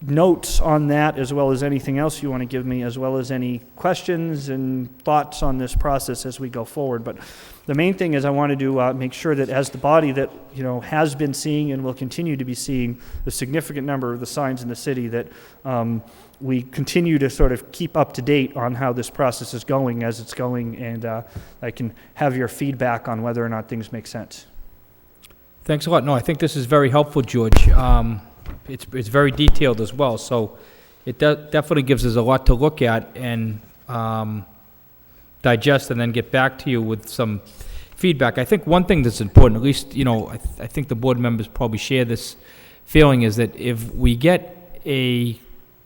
notes on that, as well as anything else you want to give me, as well as any questions and thoughts on this process as we go forward. But the main thing is I wanted to make sure that as the body that, has been seeing and will continue to be seeing a significant number of the signs in the city, that we continue to sort of keep up to date on how this process is going as it's going, and I can have your feedback on whether or not things make sense. Thanks a lot. No, I think this is very helpful, George. It's very detailed as well, so it definitely gives us a lot to look at and digest and then get back to you with some feedback. I think one thing that's important, at least, I think the board members probably share this feeling, is that if we get a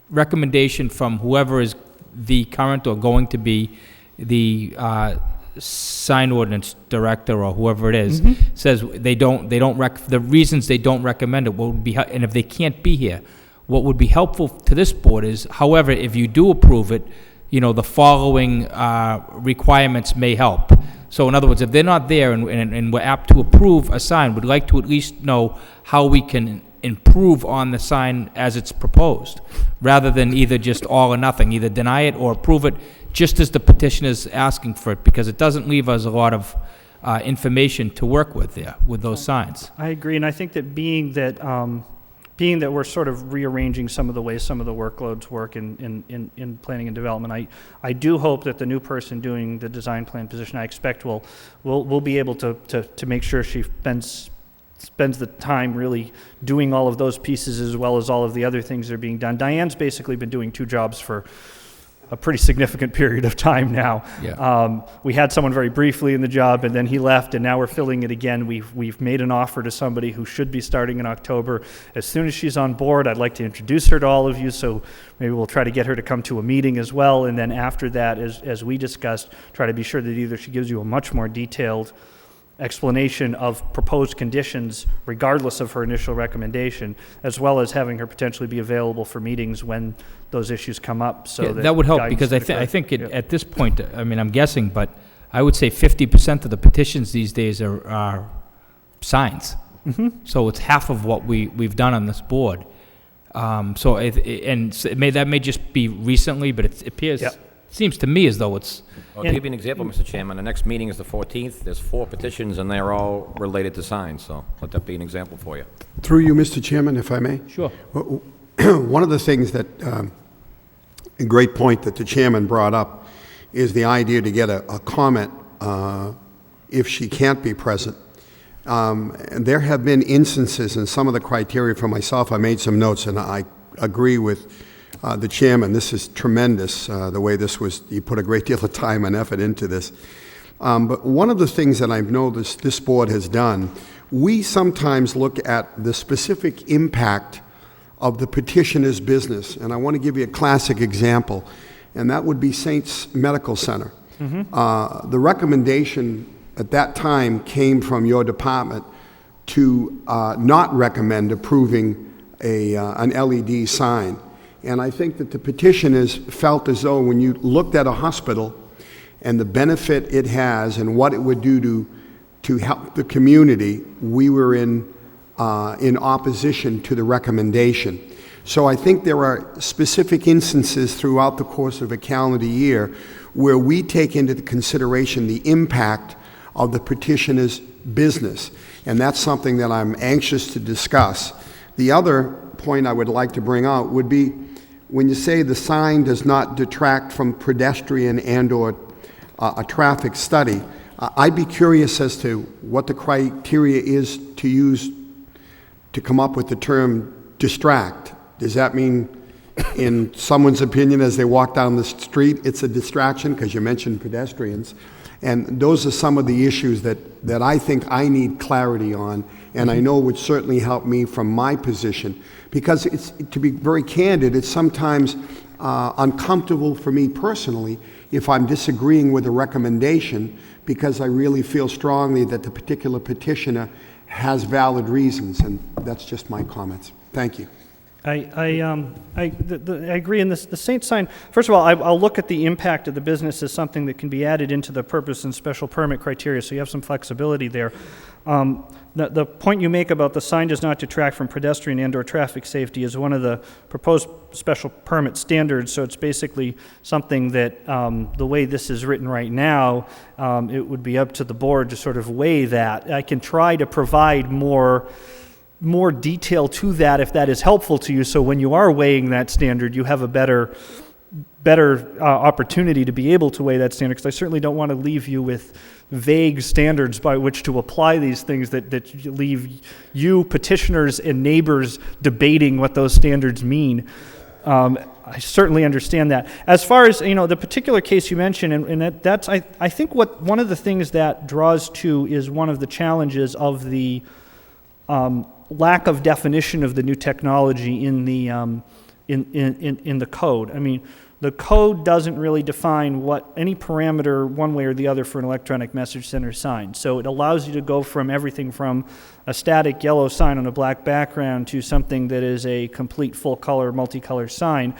recommendation from whoever is the current or going to be the sign ordinance director or whoever it is, says the reasons they don't recommend it, what would be, and if they can't be here, what would be helpful to this board is, however, if you do approve it, the following requirements may help. So in other words, if they're not there and we're apt to approve a sign, we'd like to at least know how we can improve on the sign as it's proposed, rather than either just all or nothing, either deny it or approve it just as the petitioner is asking for it, because it doesn't leave us a lot of information to work with there, with those signs. I agree, and I think that being that we're sort of rearranging some of the ways some of the workloads work in planning and development, I do hope that the new person doing the design plan position, I expect will be able to make sure she spends the time really doing all of those pieces as well as all of the other things that are being done. Diane's basically been doing 2 jobs for a pretty significant period of time now. Yeah. We had someone very briefly in the job, and then he left, and now we're filling it again. We've made an offer to somebody who should be starting in October. As soon as she's on board, I'd like to introduce her to all of you, so maybe we'll try to get her to come to a meeting as well, and then after that, as we discussed, try to be sure that either she gives you a much more detailed explanation of proposed conditions regardless of her initial recommendation, as well as having her potentially be available for meetings when those issues come up. So that would help, because I think at this point, I mean, I'm guessing, but I would say 50% of the petitions these days are signs. So it's half of what we've done on this board. That may just be recently, but it appears, seems to me as though it's. I'll give you an example, Mr. Chairman. The next meeting is the 14th. There's 4 petitions, and they're all related to signs, so let that be an example for you. Through you, Mr. Chairman, if I may? Sure. One of the things that, a great point that the chairman brought up is the idea to get a comment if she can't be present. And there have been instances in some of the criteria for myself. I made some notes, and I agree with the chairman. This is tremendous, the way this was. You put a great deal of time and effort into this. But one of the things that I've noticed this board has done, we sometimes look at the specific impact of the petitioner's business. And I want to give you a classic example, and that would be Saints Medical Center. The recommendation at that time came from your department to not recommend approving an LED sign. And I think that the petitioners felt as though when you looked at a hospital and the benefit it has and what it would do to help the community, we were in opposition to the recommendation. So I think there are specific instances throughout the course of a calendar year where we take into consideration the impact of the petitioner's business. And that's something that I'm anxious to discuss. The other point I would like to bring out would be when you say the sign does not detract from pedestrian and/or a traffic study, I'd be curious as to what the criteria is to use to come up with the term distract. Does that mean, in someone's opinion, as they walk down the street, it's a distraction? Because you mentioned pedestrians. And those are some of the issues that I think I need clarity on, and I know would certainly help me from my position. Because it's, to be very candid, it's sometimes uncomfortable for me personally if I'm disagreeing with a recommendation, because I really feel strongly that the particular petitioner has valid reasons, and that's just my comments. Thank you. I agree in this. The Saint sign, first of all, I'll look at the impact of the business as something that can be added into the purpose and special permit criteria, so you have some flexibility there. The point you make about the sign does not detract from pedestrian and/or traffic safety is one of the proposed special permit standards, so it's basically something that the way this is written right now, it would be up to the board to sort of weigh that. I can try to provide more detail to that if that is helpful to you, so when you are weighing that standard, you have a better better opportunity to be able to weigh that standard, because I certainly don't want to leave you with vague standards by which to apply these things that leave you, petitioners and neighbors, debating what those standards mean. I certainly understand that. As far as, the particular case you mentioned, and that's, I think one of the things that draws to is one of the challenges of the lack of definition of the new technology in the in the code. I mean, the code doesn't really define what any parameter one way or the other for an electronic message center sign. So it allows you to go from everything from a static yellow sign on a black background to something that is a complete full color, multicolor sign.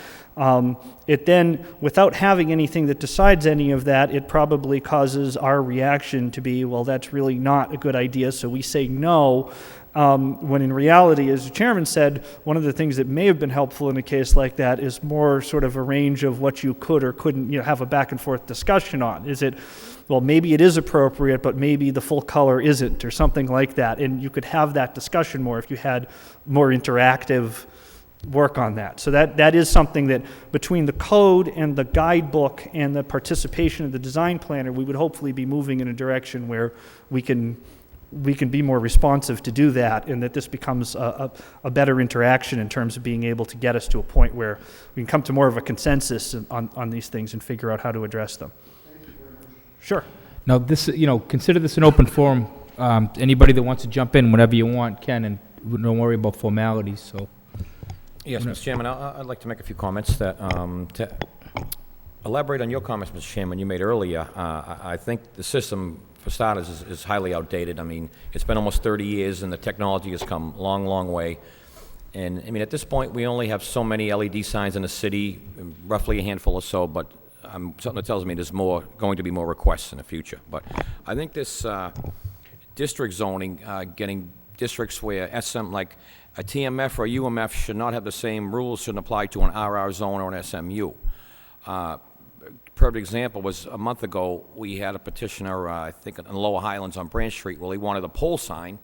It then, without having anything that decides any of that, it probably causes our reaction to be, well, that's really not a good idea, so we say no. When in reality, as the chairman said, one of the things that may have been helpful in a case like that is more sort of a range of what you could or couldn't, have a back and forth discussion on. Is it, well, maybe it is appropriate, but maybe the full color isn't, or something like that. And you could have that discussion more if you had more interactive work on that. So that is something that between the code and the guidebook and the participation of the design planner, we would hopefully be moving in a direction where we can be more responsive to do that, and that this becomes a better interaction in terms of being able to get us to a point where we can come to more of a consensus on these things and figure out how to address them. Sure. Now, this, consider this an open forum. Anybody that wants to jump in whenever you want can, and don't worry about formalities, so. Yes, Mr. Chairman, I'd like to make a few comments that, to elaborate on your comments, Mr. Chairman, you made earlier. I think the system, for starters, is highly outdated. I mean, it's been almost 30 years, and the technology has come a long, long way. And, I mean, at this point, we only have so many LED signs in the city, roughly a handful or so, but something that tells me there's going to be more requests in the future. But I think this district zoning, getting districts where like a TMF or a UMF should not have the same rules, shouldn't apply to an RR zone or an SMU. Perfect example was a month ago, we had a petitioner, I think in Lower Highlands on Branch Street, where he wanted a pole sign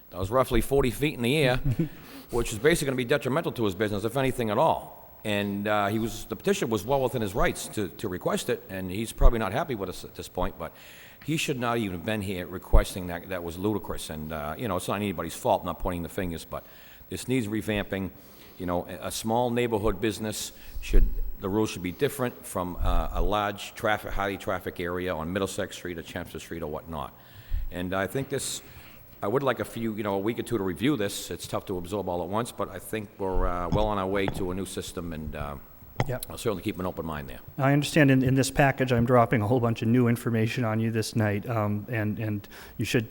that was roughly 40 feet in the air, which is basically going to be detrimental to his business, if anything at all. And the petitioner was well within his rights to request it, and he's probably not happy with us at this point, but he should not even have been here requesting that. That was ludicrous, and it's not anybody's fault, I'm not pointing the fingers, but this needs revamping. A small neighborhood business the rules should be different from a large highly traffic area on Middlesex Street or Chelmsford Street or whatnot. And I think I would like a week or two to review this. It's tough to absorb all at once, but I think we're well on our way to a new system, and Yep. I'll certainly keep an open mind there. I understand in this package, I'm dropping a whole bunch of new information on you this night, and you should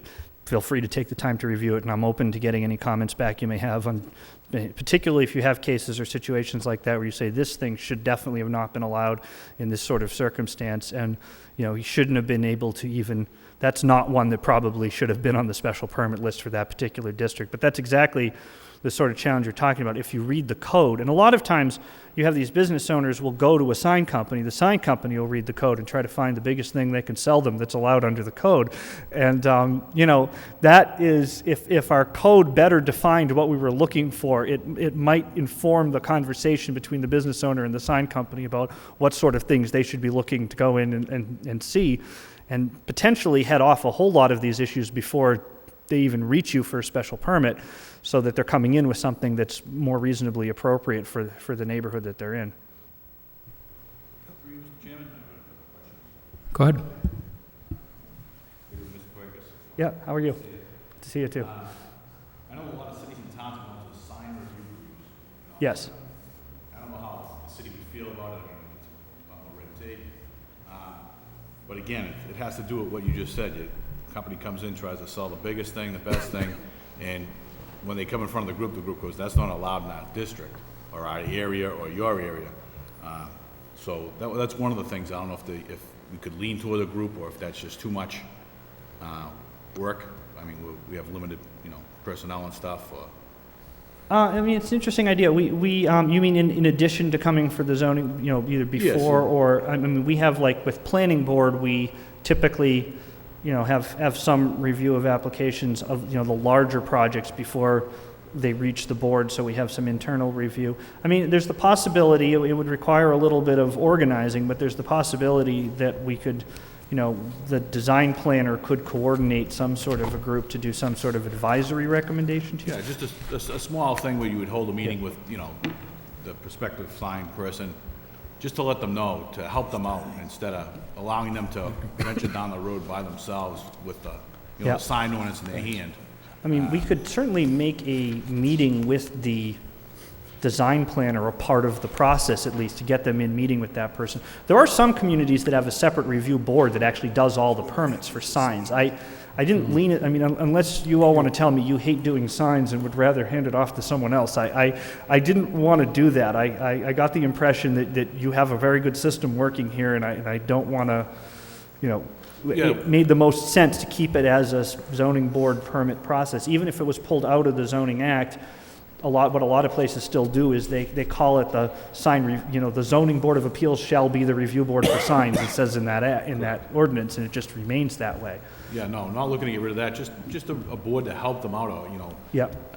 feel free to take the time to review it, and I'm open to getting any comments back you may have on, particularly if you have cases or situations like that where you say this thing should definitely have not been allowed in this sort of circumstance, and he shouldn't have been able to even, that's not one that probably should have been on the special permit list for that particular district. But that's exactly the sort of challenge you're talking about if you read the code. And a lot of times you have these business owners will go to a sign company, the sign company will read the code and try to find the biggest thing they can sell them that's allowed under the code. And that is, if our code better defined what we were looking for, it might inform the conversation between the business owner and the sign company about what sort of things they should be looking to go in and see, and potentially head off a whole lot of these issues before they even reach you for a special permit, so that they're coming in with something that's more reasonably appropriate for the neighborhood that they're in. Go ahead. Yeah, how are you? Good to see you too. I know a lot of cities and towns go into sign review reviews. Yes. I don't know how the city would feel about it. I mean, it's a lot more red tape. But again, it has to do with what you just said. The company comes in, tries to sell the biggest thing, the best thing, and when they come in front of the group goes, that's not allowed in our district, or our area, or your area. So that's one of the things. I don't know if we could lean toward a group, or if that's just too much work. I mean, we have limited, personnel and stuff. I mean, it's an interesting idea. You mean in addition to coming for the zoning, either before, yes, or, I mean, we have, like, with planning board, we typically, have some review of applications of, the larger projects before they reach the board, so we have some internal review. I mean, there's the possibility, it would require a little bit of organizing, but there's the possibility that we could, you know, the design planner could coordinate some sort of a group to do some sort of advisory recommendation to you. Yeah, just a small thing where you would hold a meeting with, you know, the prospective sign person, just to let them know, to help them out, instead of allowing them to venture down the road by themselves with the, you know, Yeah. the sign ordinance in their hand. I mean, we could certainly make a meeting with the design planner a part of the process, at least, to get them in meeting with that person. There are some communities that have a separate review board that actually does all the permits for signs. I didn't lean it, I mean, unless you all want to tell me you hate doing signs and would rather hand it off to someone else, I didn't want to do that. I got the impression that you have a very good system working here, and I don't want to, you know, Yeah. it made the most sense to keep it as a zoning board permit process. Even if it was pulled out of the zoning act, what a lot of places still do is they call it the you know, the zoning board of appeals shall be the review board for signs, it says in that ordinance, and it just remains that way. Yeah, no, not looking to get rid of that, just a board to help them out, you know. Yep.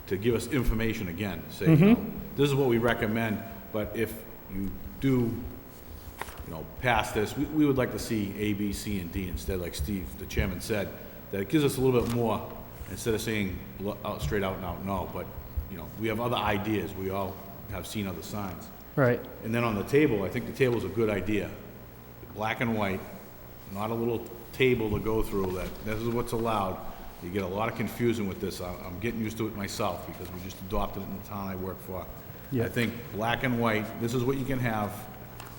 To give us information again, say, you know, this is what we recommend, but if you do, you know, pass this, we would like to see A, B, C, and D instead, like Steve, the chairman, said, that it gives us a little bit more, instead of saying straight out and out no, but, you know, we have other ideas, we all have seen other signs. Right. And then on the table, I think the table's a good idea. Black and white, not a little table to go through that, this is what's allowed. You get a lot of confusion with this. I'm getting used to it myself because we just adopted it in the town I work for. Yeah. I think black and white, this is what you can have,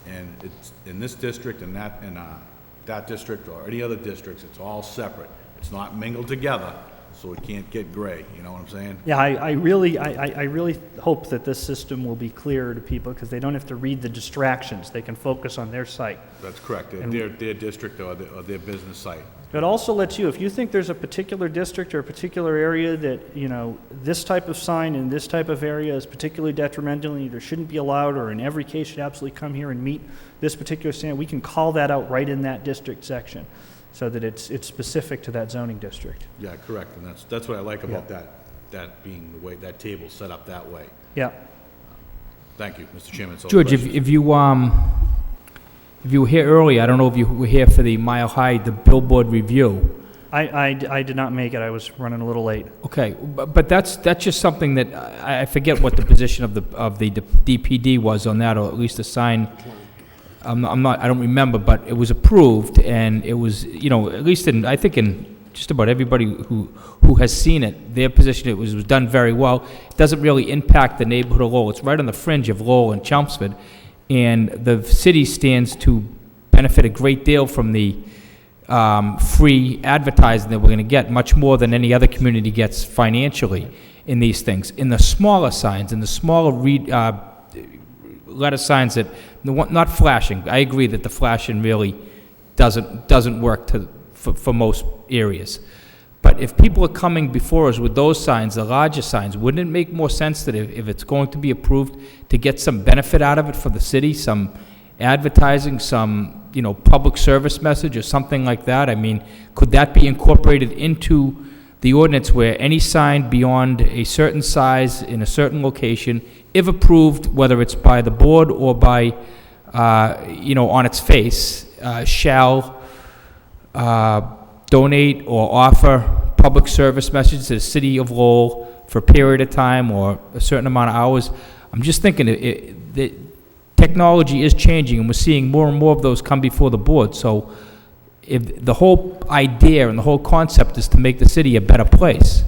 and it's in this district and that district or any other districts, it's all separate. It's not mingled together, so it can't get gray, you know what I'm saying? Yeah, I really hope that this system will be clearer to people, because they don't have to read the distractions. They can focus on their site. That's correct, their district or their business site. It also lets you, if you think there's a particular district or a particular area that, you know, this type of sign in this type of area is particularly detrimental and either shouldn't be allowed or in every case should absolutely come here and meet this particular standard, we can call that out right in that district section so that it's specific to that zoning district. Yeah, correct, and that's what I like about that being the way, that table's set up that way. Yeah. Thank you, Mr. Chairman. So George, if you were here earlier, I don't know if you were here for the Mile High, the billboard review. I did not make it. I was running a little late. Okay, but that's just something that, I forget what the position of the DPD was on that, or at least a sign. I don't remember, but it was approved, and it was, you know, at least I think in just about everybody who has seen it, their position, it was done very well. It doesn't really impact the neighborhood of Lowell. It's right on the fringe of Lowell and Chelmsford, and the city stands to benefit a great deal from the free advertising that we're going to get, much more than any other community gets financially in these things. In the smaller signs, in the smaller letter signs that, not flashing, I agree that the flashing really doesn't work for most areas. But if people are coming before us with those signs, the larger signs, wouldn't it make more sense that if it's going to be approved, to get some benefit out of it for the city, some advertising, some, you know, public service message or something like that? I mean, could that be incorporated into the ordinance where any sign beyond a certain size in a certain location, if approved, whether it's by the board or by, you know, on its face, shall donate or offer public service messages to the city of Lowell for a period of time or a certain amount of hours? I'm just thinking that technology is changing, and we're seeing more and more of those come before the board. So if the whole idea and the whole concept is to make the city a better place,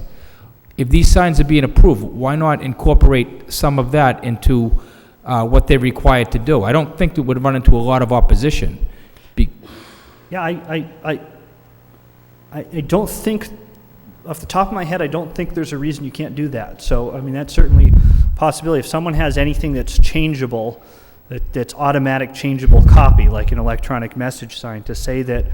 if these signs are being approved, why not incorporate some of that into what they're required to do? I don't think it would run into a lot of opposition. Yeah, I don't think, off the top of my head, I don't think there's a reason you can't do that. So, I mean, that's certainly a possibility. If someone has anything that's changeable, that's automatic changeable copy, like an electronic message sign, to say that,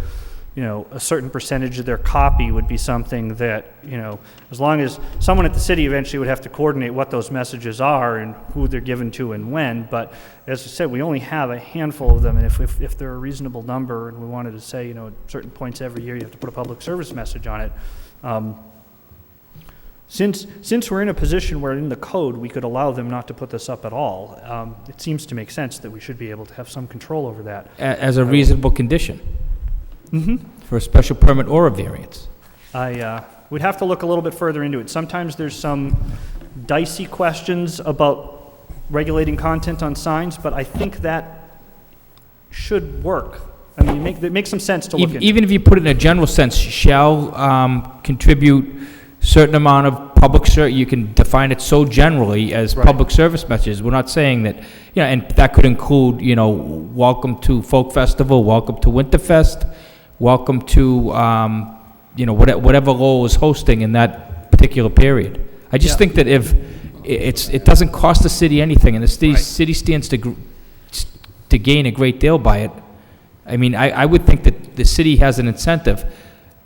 you know, a certain percentage of their copy would be something that, you know, as long as someone at the city eventually would have to coordinate what those messages are and who they're given to and when, but as I said, we only have a handful of them, and if they're a reasonable number and we wanted to say, you know, at certain points every year you have to put a public service message on it, Since we're in a position where in the code, we could allow them not to put this up at all, it seems to make sense that we should be able to have some control over that. As a reasonable condition Mm-hmm. for a special permit or a variance. We'd have to look a little bit further into it. Sometimes there's some dicey questions about regulating content on signs, but I think that should work. I mean, it makes some sense to look into. Even if you put it in a general sense, shall contribute certain amount of public you can define it so generally as Right. public service messages. We're not saying that, and that could include, welcome to Folk Festival, welcome to Winterfest, welcome to, whatever Lowell is hosting in that particular period. I just think that if it doesn't cost the city anything, and the city stands to gain a great deal by it. I mean, I would think that the city has an incentive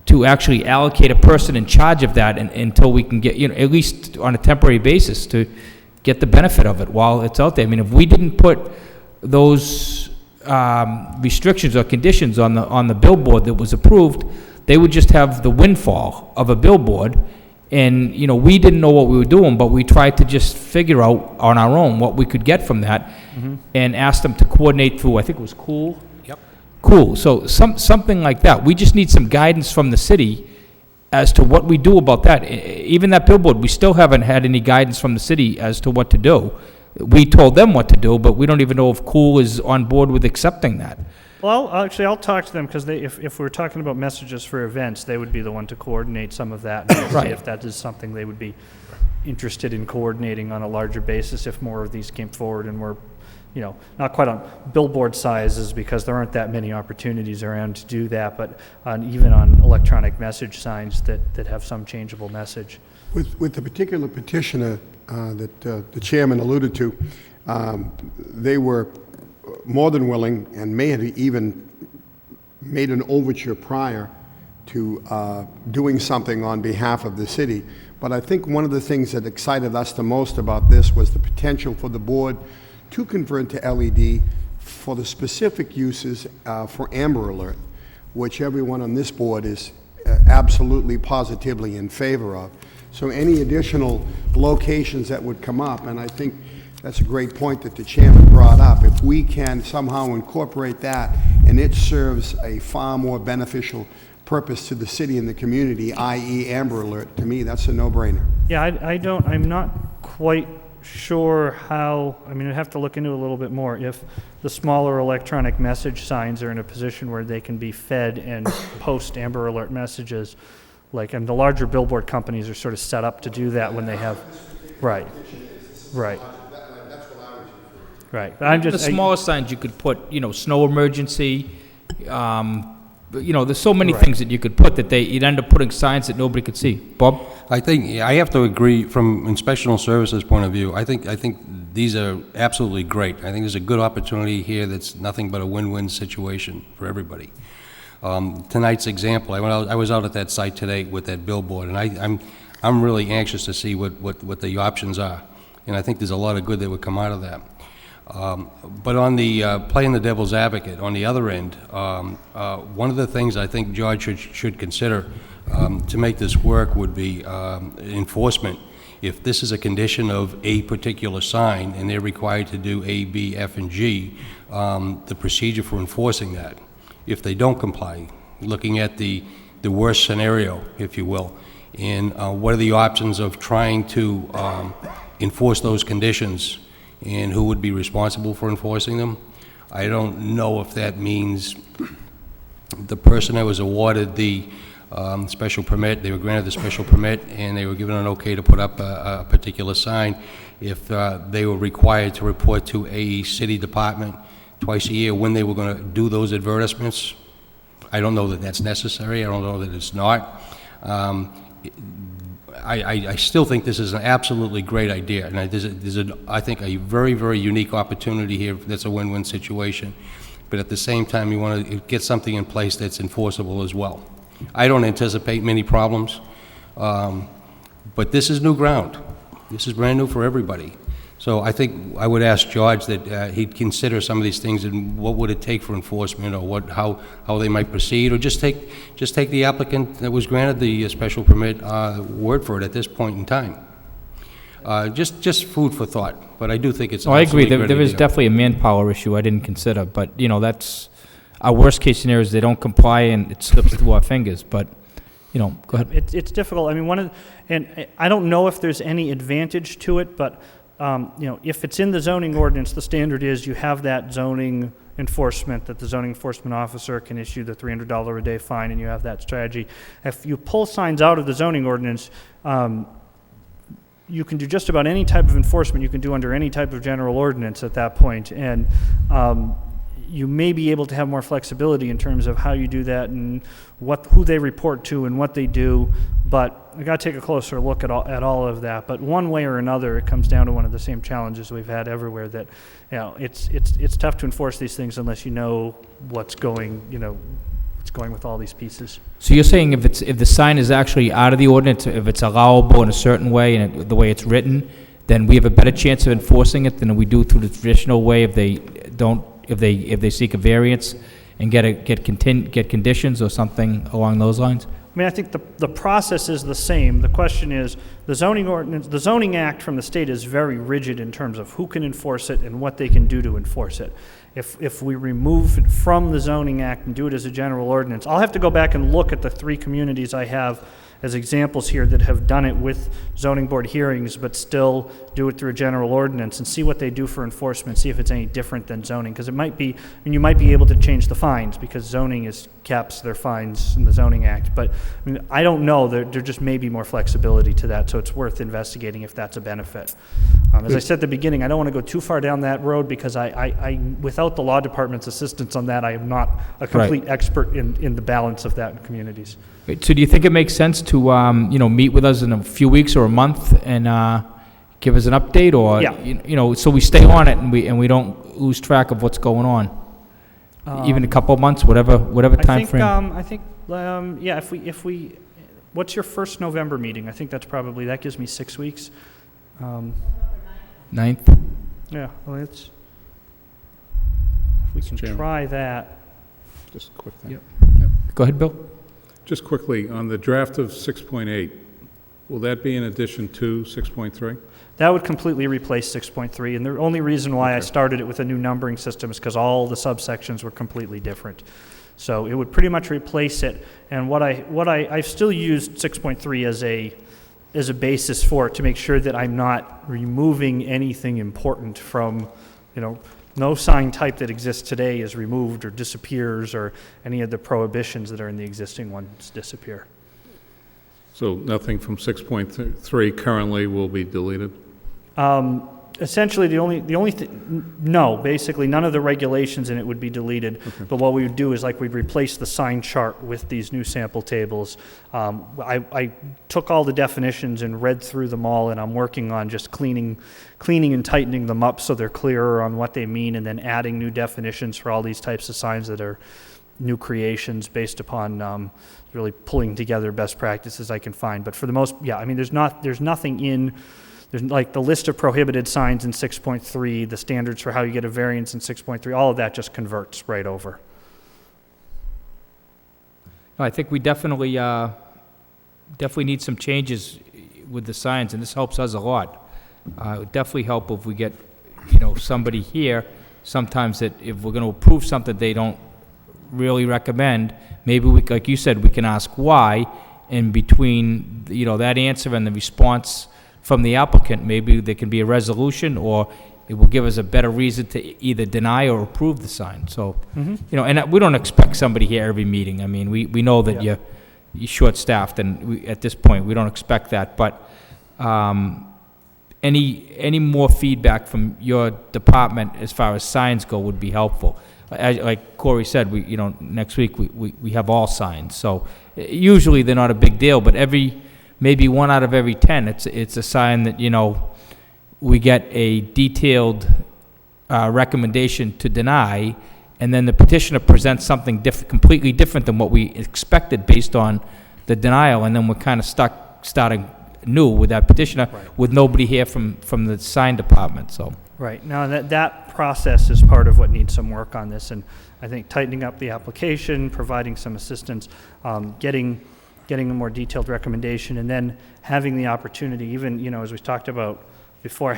to actually allocate a person in charge of that until we can get, at least on a temporary basis, to get the benefit of it while it's out there. I mean, if we didn't put those restrictions or conditions on the billboard that was approved, they would just have the windfall of a billboard. And, we didn't know what we were doing, but we tried to just figure out on our own what we could get from that, and asked them to coordinate through, I think it was Cool. Cool. So something like that. We just need some guidance from the city as to what we do about that. Even that billboard, we still haven't had any guidance from the city as to what to do. We told them what to do, but we don't even know if Cool is on board with accepting that. Well, actually, I'll talk to them, because if we're talking about messages for events, they would be the one to coordinate some of that. And Right. see if that is something they would be interested in coordinating on a larger basis if more of these came forward and were, not quite on billboard sizes, because there aren't that many opportunities around to do that, but even on electronic message signs that have some changeable message. With the particular petitioner that the chairman alluded to, they were more than willing, and may have even made an overture prior to doing something on behalf of the city. But I think one of the things that excited us the most about this was the potential for the board to convert to LED for the specific uses for Amber Alert, which everyone on this board is absolutely positively in favor of. So any additional locations that would come up, and I think that's a great point that the chairman brought up, if we can somehow incorporate that and it serves a far more beneficial purpose to the city and the community, i.e. Amber Alert, to me, that's a no-brainer. Yeah, I'm not quite sure how, I'd have to look into it a little bit more, if the smaller electronic message signs are in a position where they can be fed and post Amber Alert messages, and the larger billboard companies are sort of set up to do that when they have, right. The smaller signs you could put, snow emergency, there's so many things that you could put that you'd end up putting signs that nobody could see. Bob? I think, I have to agree from inspectional services point of view. I think these are absolutely great. I think there's a good opportunity here that's nothing but a win-win situation for everybody. Tonight's example, I was out at that site today with that billboard, and I'm really anxious to see what the options are. And I think there's a lot of good that would come out of that. But on the playing the devil's advocate, on the other end, one of the things I think George should consider to make this work would be enforcement. If this is a condition of a particular sign and they're required to do A, B, F, and G, the procedure for enforcing that. If they don't comply, looking at the worst scenario, if you will, and what are the options of trying to enforce those conditions, and who would be responsible for enforcing them. I don't know if that means the person that was awarded the special permit, they were granted the special permit, and they were given an okay to put up a particular sign, if they were required to report to a city department twice a year when they were going to do those advertisements. I don't know that that's necessary. I don't know that it's not. I still think this is an absolutely great idea, and there's I think a very, very unique opportunity here that's a win-win situation. But at the same time, you want to get something in place that's enforceable as well. I don't anticipate many problems, but this is new ground. This is brand new for everybody. So I think I would ask George that he'd consider some of these things and what would it take for enforcement, or how they might proceed, or just take the applicant that was granted the special permit word for it at this point in time. Just food for thought, but I do think it's an I agree, absolutely great there is idea. definitely a manpower issue I didn't consider, but, that's, our worst-case scenario is they don't comply and it slips through our fingers, but, go ahead. It's difficult. I mean, and I don't know if there's any advantage to it, but, if it's in the zoning ordinance, the standard is you have that zoning enforcement, that the zoning enforcement officer can issue the $300 a day fine, and you have that strategy. If you pull signs out of the zoning ordinance, you can do just about any type of enforcement you can do under any type of general ordinance at that point, and you may be able to have more flexibility in terms of how you do that and who they report to and what they do. But I got to take a closer look at all of that. But one way or another, it comes down to one of the same challenges we've had everywhere, that it's tough to enforce these things unless you know what's going with all these pieces. So you're saying if the sign is actually out of the ordinance, if it's allowable in a certain way and the way it's written, then we have a better chance of enforcing it than we do through the traditional way if they seek a variance and get conditions or something along those lines? I mean, I think the process is the same. The question is, the zoning ordinance, the zoning act from the state is very rigid in terms of who can enforce it and what they can do to enforce it. If we remove it from the zoning act and do it as a general ordinance, I'll have to go back and look at the 3 communities I have as examples here that have done it with zoning board hearings, but still do it through a general ordinance, and see what they do for enforcement, see if it's any different than zoning. Because it might be, you might be able to change the fines, because zoning caps their fines in the zoning act. But I don't know, there just may be more flexibility to that, so it's worth investigating if that's a benefit. As I said at the beginning, I don't want to go too far down that road, because I without the law department's assistance on that, I am not a complete expert in the balance of that in communities. So do you think it makes sense to, meet with us in a few weeks or a month and give us an update, or, Yeah. so we stay on it and we don't lose track of what's going on? Even a couple of months, whatever time frame. If we, what's your first November meeting? I think that gives me 6 weeks. 9th? Yeah, well, if we can Chairman. try that. Just a quick thing. Yep. Go ahead, Bill. Just quickly, on the draft of 6.8, will that be in addition to 6.3? That would completely replace 6.3, and the only reason why I started it with a new numbering system is because all the subsections were completely different. So it would pretty much replace it, and I've still used 6.3 as a basis for it, to make sure that I'm not removing anything important from, no sign type that exists today is removed or disappears, or any of the prohibitions that are in the existing ones disappear. So nothing from 6.3 currently will be deleted? Essentially, basically none of the regulations in it would be deleted. Okay. But what we would do is, we'd replace the sign chart with these new sample tables. I took all the definitions and read through them all, and I'm working on just cleaning and tightening them up so they're clearer on what they mean, and then adding new definitions for all these types of signs that are new creations based upon really pulling together best practices I can find. But for the most, there's nothing in. There's the list of prohibited signs in 6.3, the standards for how you get a variance in 6.3, all of that just converts right over. I think we definitely need some changes with the signs, and this helps us a lot. It would definitely help if we get, somebody here, sometimes that if we're going to approve something they don't really recommend, maybe like you said, we can ask why, and between, that answer and the response from the applicant, maybe there can be a resolution, or it will give us a better reason to either deny or approve the sign. So, and we don't expect somebody here every meeting. I mean, we know that you're short-staffed, and at this point, we don't expect that. But any more feedback from your department as far as signs go would be helpful. Like Corey said, next week we have all signs. So usually they're not a big deal, but maybe 1 out of every 10, it's a sign that, we get a detailed recommendation to deny, and then the petitioner presents something completely different than what we expected based on the denial, and then we're kind of stuck starting new with that petitioner, with nobody here from the sign department, so. Right. Now, that process is part of what needs some work on this, and I think tightening up the application, providing some assistance, getting a more detailed recommendation, and then having the opportunity, even, you know, as we talked about before,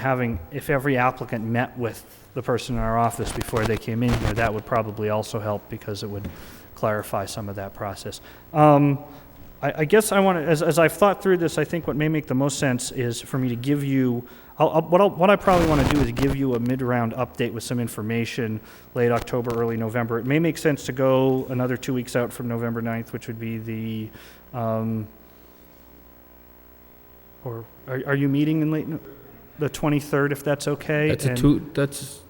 if every applicant met with the person in our office before they came in here, that would probably also help, because it would clarify some of that process. I guess I want to, as I've thought through this, I think what may make the most sense is for me to give you, what I probably want to do is give you a mid-round update with some information late October, early November. It may make sense to go another 2 weeks out from November 9th, which would be the, or are you meeting in the 23rd, if that's okay? That's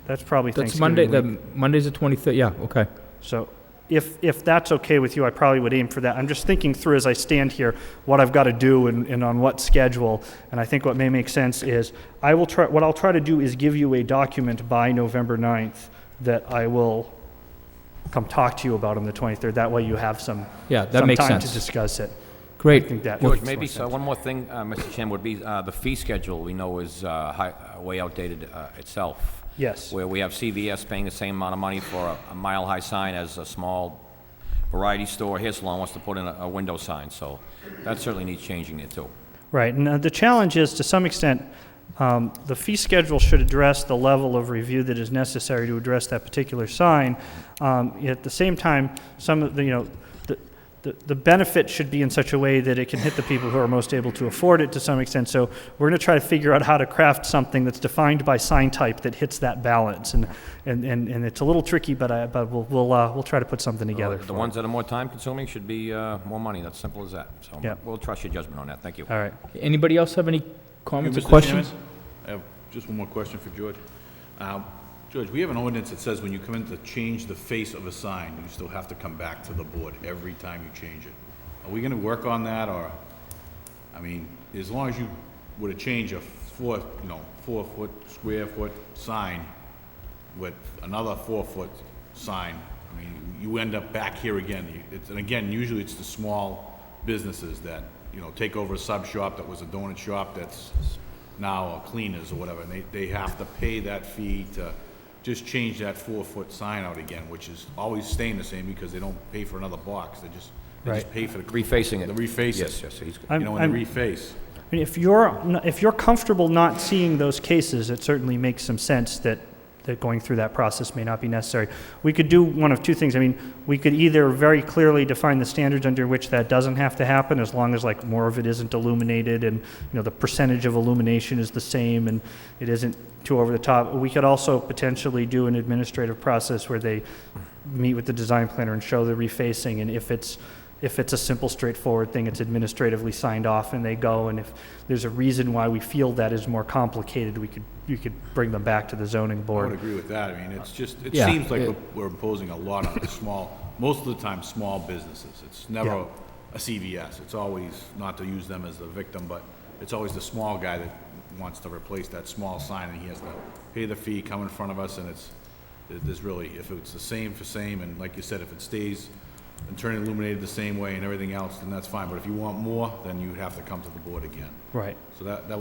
That's probably that's Thanksgiving Monday, week. Monday's the 23rd, yeah, okay. So if that's okay with you, I probably would aim for that. I'm just thinking through as I stand here what I've got to do and on what schedule. And I think what may make sense is what I'll try to do is give you a document by November 9th that I will come talk to you about on the 23rd. That way you have some makes time sense. to discuss it. Great. I think that George, makes maybe more so. sense. One more thing, Mr. Chairman, would be the fee schedule we know is way outdated itself. Yes. Where we have CVS paying the same amount of money for a mile-high sign as a small variety store hair salon wants to put in a window sign. So that certainly needs changing there too. Right, and the challenge is, to some extent, the fee schedule should address the level of review that is necessary to address that particular sign. At the same time, some of the, you know, the benefit should be in such a way that it can hit the people who are most able to afford it to some extent. So we're going to try to figure out how to craft something that's defined by sign type that hits that balance. And it's a little tricky, but we'll try to put something together. The ones that are more time-consuming should be more money. That's simple as that. So Yeah. we'll trust your judgment on that. Thank you. All right. Anybody else have any comments or Mr. questions? Chairman, I have just one more question for George. George, we have an ordinance that says when you come in to change the face of a sign, you still have to come back to the board every time you change it. Are we gonna work on that, or, I mean, as long as you were to change a 4 foot, square foot sign with another 4 foot sign, I mean, you end up back here again. And again, usually it's the small businesses that, you know, take over a sub shop that was a donut shop that's now a cleaners or whatever, and they have to pay that fee to just change that 4 foot sign out again, which is always staying the same because they don't pay for another box. They just pay for the Refacing it. The refacing. Yes, yes. You know, when they reface. I mean, if you're comfortable not seeing those cases, it certainly makes some sense that going through that process may not be necessary. We could do one of two things. I mean, we could either very clearly define the standards under which that doesn't have to happen, as long as like more of it isn't illuminated and, you know, the percentage of illumination is the same and it isn't too over the top. We could also potentially do an administrative process where they meet with the design planner and show the refacing, and if it's a simple, straightforward thing, it's administratively signed off and they go, and if there's a reason why we feel that is more complicated, you could bring them back to the zoning I board. would agree with that. I mean, it's just, it Yeah. seems like we're imposing a lot on most of the time, small businesses. It's never a CVS. It's always, not to use them as the victim, but it's always the small guy that wants to replace that small sign, and he has to pay the fee, come in front of us, and there's really, if it's the same for same, and like you said, if it stays and turn illuminated the same way and everything else, then that's fine. But if you want more, then you have to come to the board again. Right. So I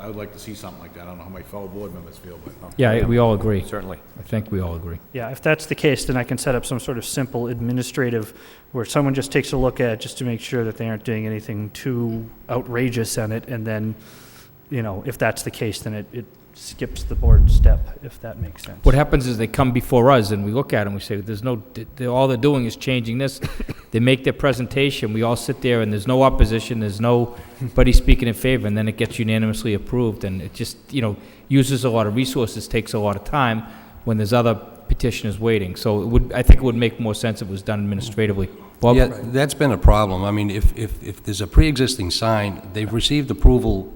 would like to see something like that. I don't know how my fellow board members feel, but. Yeah, we all agree. Certainly. I think we all agree. Yeah, if that's the case, then I can set up some sort of simple administrative where someone just takes a look at it just to make sure that they aren't doing anything too outrageous on it, and then, you know, if that's the case, then it skips the board step, if that makes sense. What happens is they come before us and we look at them, we say, all they're doing is changing this. They make their presentation, we all sit there and there's no opposition, there's nobody speaking in favor, and then it gets unanimously approved, and it just, you know, uses a lot of resources, takes a lot of time when there's other petitioners waiting. So I think it would make more sense if it was done administratively. Bob? Yeah, that's been a problem. I mean, if there's a pre-existing sign, they've received approval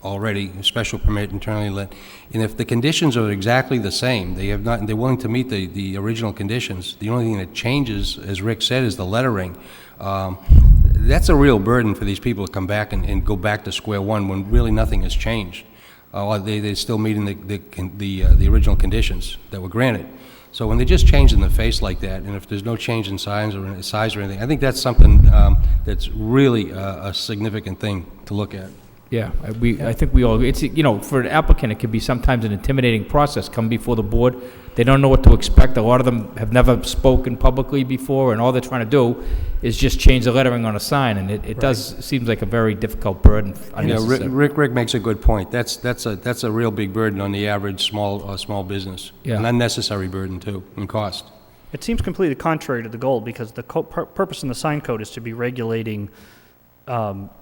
already, a special permit internally lit, and if the conditions are exactly the same, they're willing to meet the original conditions, the only thing that changes, as Rick said, is the lettering. That's a real burden for these people to come back and go back to square one when really nothing has changed. They're still meeting the original conditions that were granted. So when they just change in the face like that, and if there's no change in size or anything, I think that's something that's really a significant thing to look at. Yeah, I think we all, it's, you know, for an applicant, it can be sometimes an intimidating process, come before the board. They don't know what to expect. A lot of them have never spoken publicly before, and all they're trying to do is just change the lettering on a sign, and it does, seems like a very difficult burden, You know, unnecessary. Rick makes a good point. That's a real big burden on the average small business. Yeah. An unnecessary burden, too, and cost. It seems completely contrary to the goal, because the purpose in the sign code is to be regulating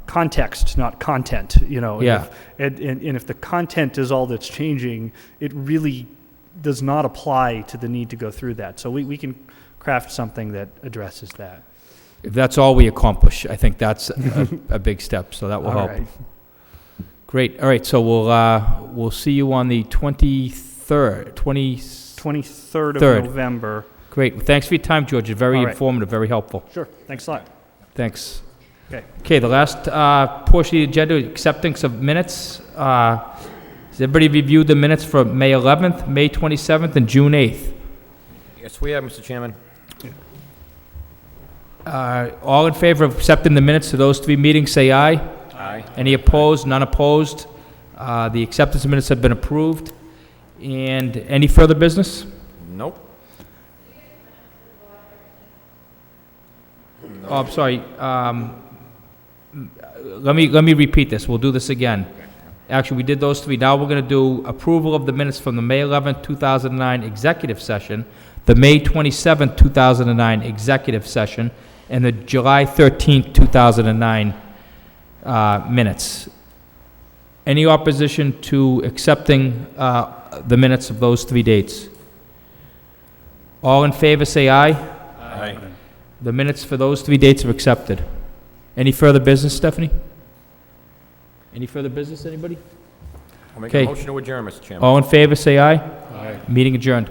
context, not content, you know. Yeah. And if the content is all that's changing, it really does not apply to the need to go through that. So we can craft something that addresses that. If that's all we accomplish, I think that's a big step, so that will All help. right. Great, all right, so we'll see you on the 23rd, 23rd of Third. November. Great, well, thanks for your time, George, it's very All right. informative, very helpful. Sure, thanks a lot. Thanks. Okay. Okay, the last portion of the agenda, acceptance of minutes. Has everybody reviewed the minutes for May 11th, May 27th, and June 8th? Yes, we have, Mr. Chairman. All in favor of accepting the minutes to those three meetings, say aye. Aye. Any opposed? None opposed? The acceptance of minutes have been approved. And any further business? Nope. Oh, I'm sorry. Let me repeat this. We'll do this again. Actually, we did those three. Now we're going to do approval of the minutes from the May 11th, 2009 executive session, the May 27th, 2009 executive session, and the July 13th, 2009 minutes. Any opposition to accepting the minutes of those three dates? All in favor, say aye. Aye. The minutes for those three dates are accepted. Any further business, Stephanie? Any further business, anybody? I'll make Okay. a motion to adjourn, Mr. Chairman. All in favor, say aye. Aye. Meeting adjourned.